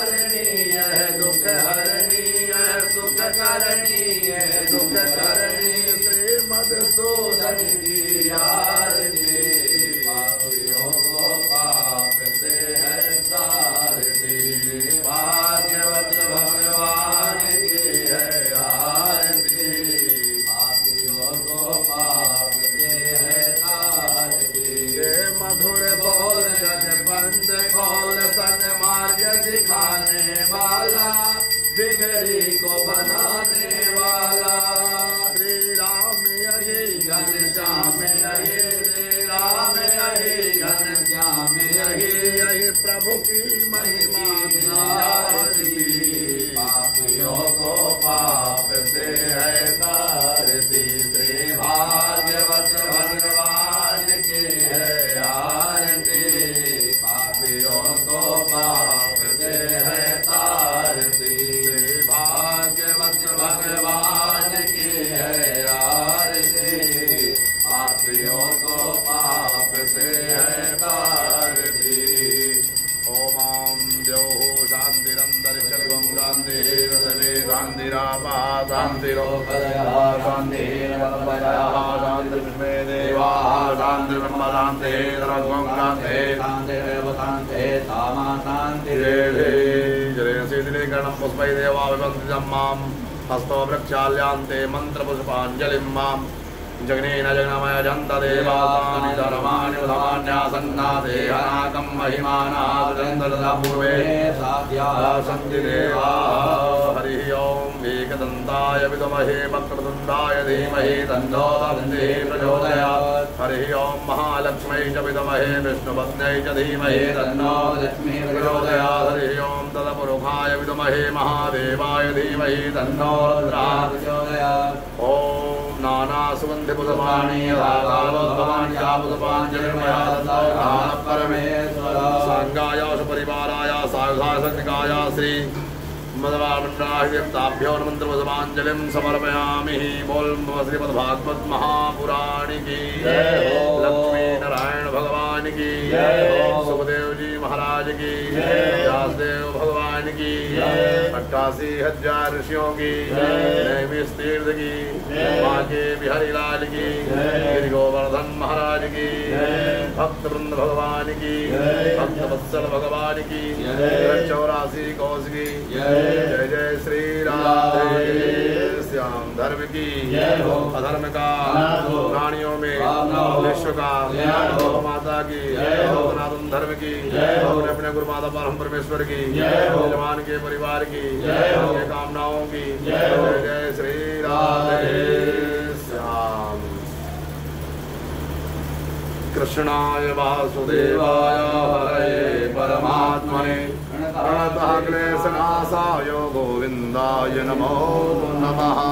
करणीय दुख हरणीय सुख करणीय दुख करणी श्री मधुसूदन की आरती पापियों को पाप से है तारती भाग्यवत भगवान की है आरती पापियों को पाप से है तारती ये मधुर बोल जन बंद खोल सन्मार्ग दिखाने वाला बिगड़ी को बनाने वाला श्री राम यही घनश्याम यही श्री राम यही घनश्याम यही प्रभु की महिमा पापियों को पाप से है तारती श्री भाग्यवत भगवान की है आरती पापियों को पाप से है तारती भाग्यवत भगवान की है आरती पापियों को पाप से है तारती ओम द्योः शान्तिरन्तरिक्षं शान्तिरदने शान्तिरापः शान्तिरोपदयः शान्तिरवपदयः शान्तिर्विश्वे देवाः शान्तिर्ब्रह्म शान्तिर्ब्रह्म शान्तिः तामा शान्तिरेधे जलेन पुष्पै देवा विवन्दितं मां हस्तो वृक्षाल्यान्ते मन्त्रपुष्पाञ्जलिं मां जग्नेन जग्नमय जन्तदेवानि धर्माणि धर्माण्यासन्नाते अनाकं महिमानादन्तरदा पूर्वे सन्ति देवाः हरिः ॐ एकदन्ताय विद्महे वक्रतुण्डाय धीमहि तन्नो दन्तिः प्रचोदयात् हरिः ॐ महालक्ष्मै च विद्महे विष्णुपत्न्यै च धीमहि तन्नो लक्ष्मीः प्रचोदयात् हरिः ॐ तदपुरुषाय विद्महे महादेवाय धीमहि तन्नो रुद्रः प्रचोदयात् ॐ नाना सुगंधि पुष्पाणि भवानी पुष्पांजलिर्मया परमेश्वर सांगाय सुपरिवाराय सायुधाय सत्काय श्री मधवामंडलाभ्यो मंत्र पुष्पांजलिं समर्पयामि बोल श्रीमद्भागवत महापुराण की लक्ष्मी नारायण भगवान की सुखदेव जी महाराज की व्यासदेव भगवान की 88,000 ऋषियों की नैमिष तीर्थ की माँ के बिहारी लाल की गिरि गोवर्धन महाराज की भक्त वृंद भगवान की भक्त वत्सल भगवान की 84 कोस की जय जय श्री राधे श्याम धर्म की अधर्म का प्राणियों में विश्व का माता की सनातन धर्म की अपने गुरु माता परम परमेश्वर की जवान के परिवार की कामनाओं की जय जय श्री राधे श्याम कृष्णाय वासुदेवाय हरे परमात्मने प्रणतः क्लेशनाशाय गोविन्दाय नमो नमः।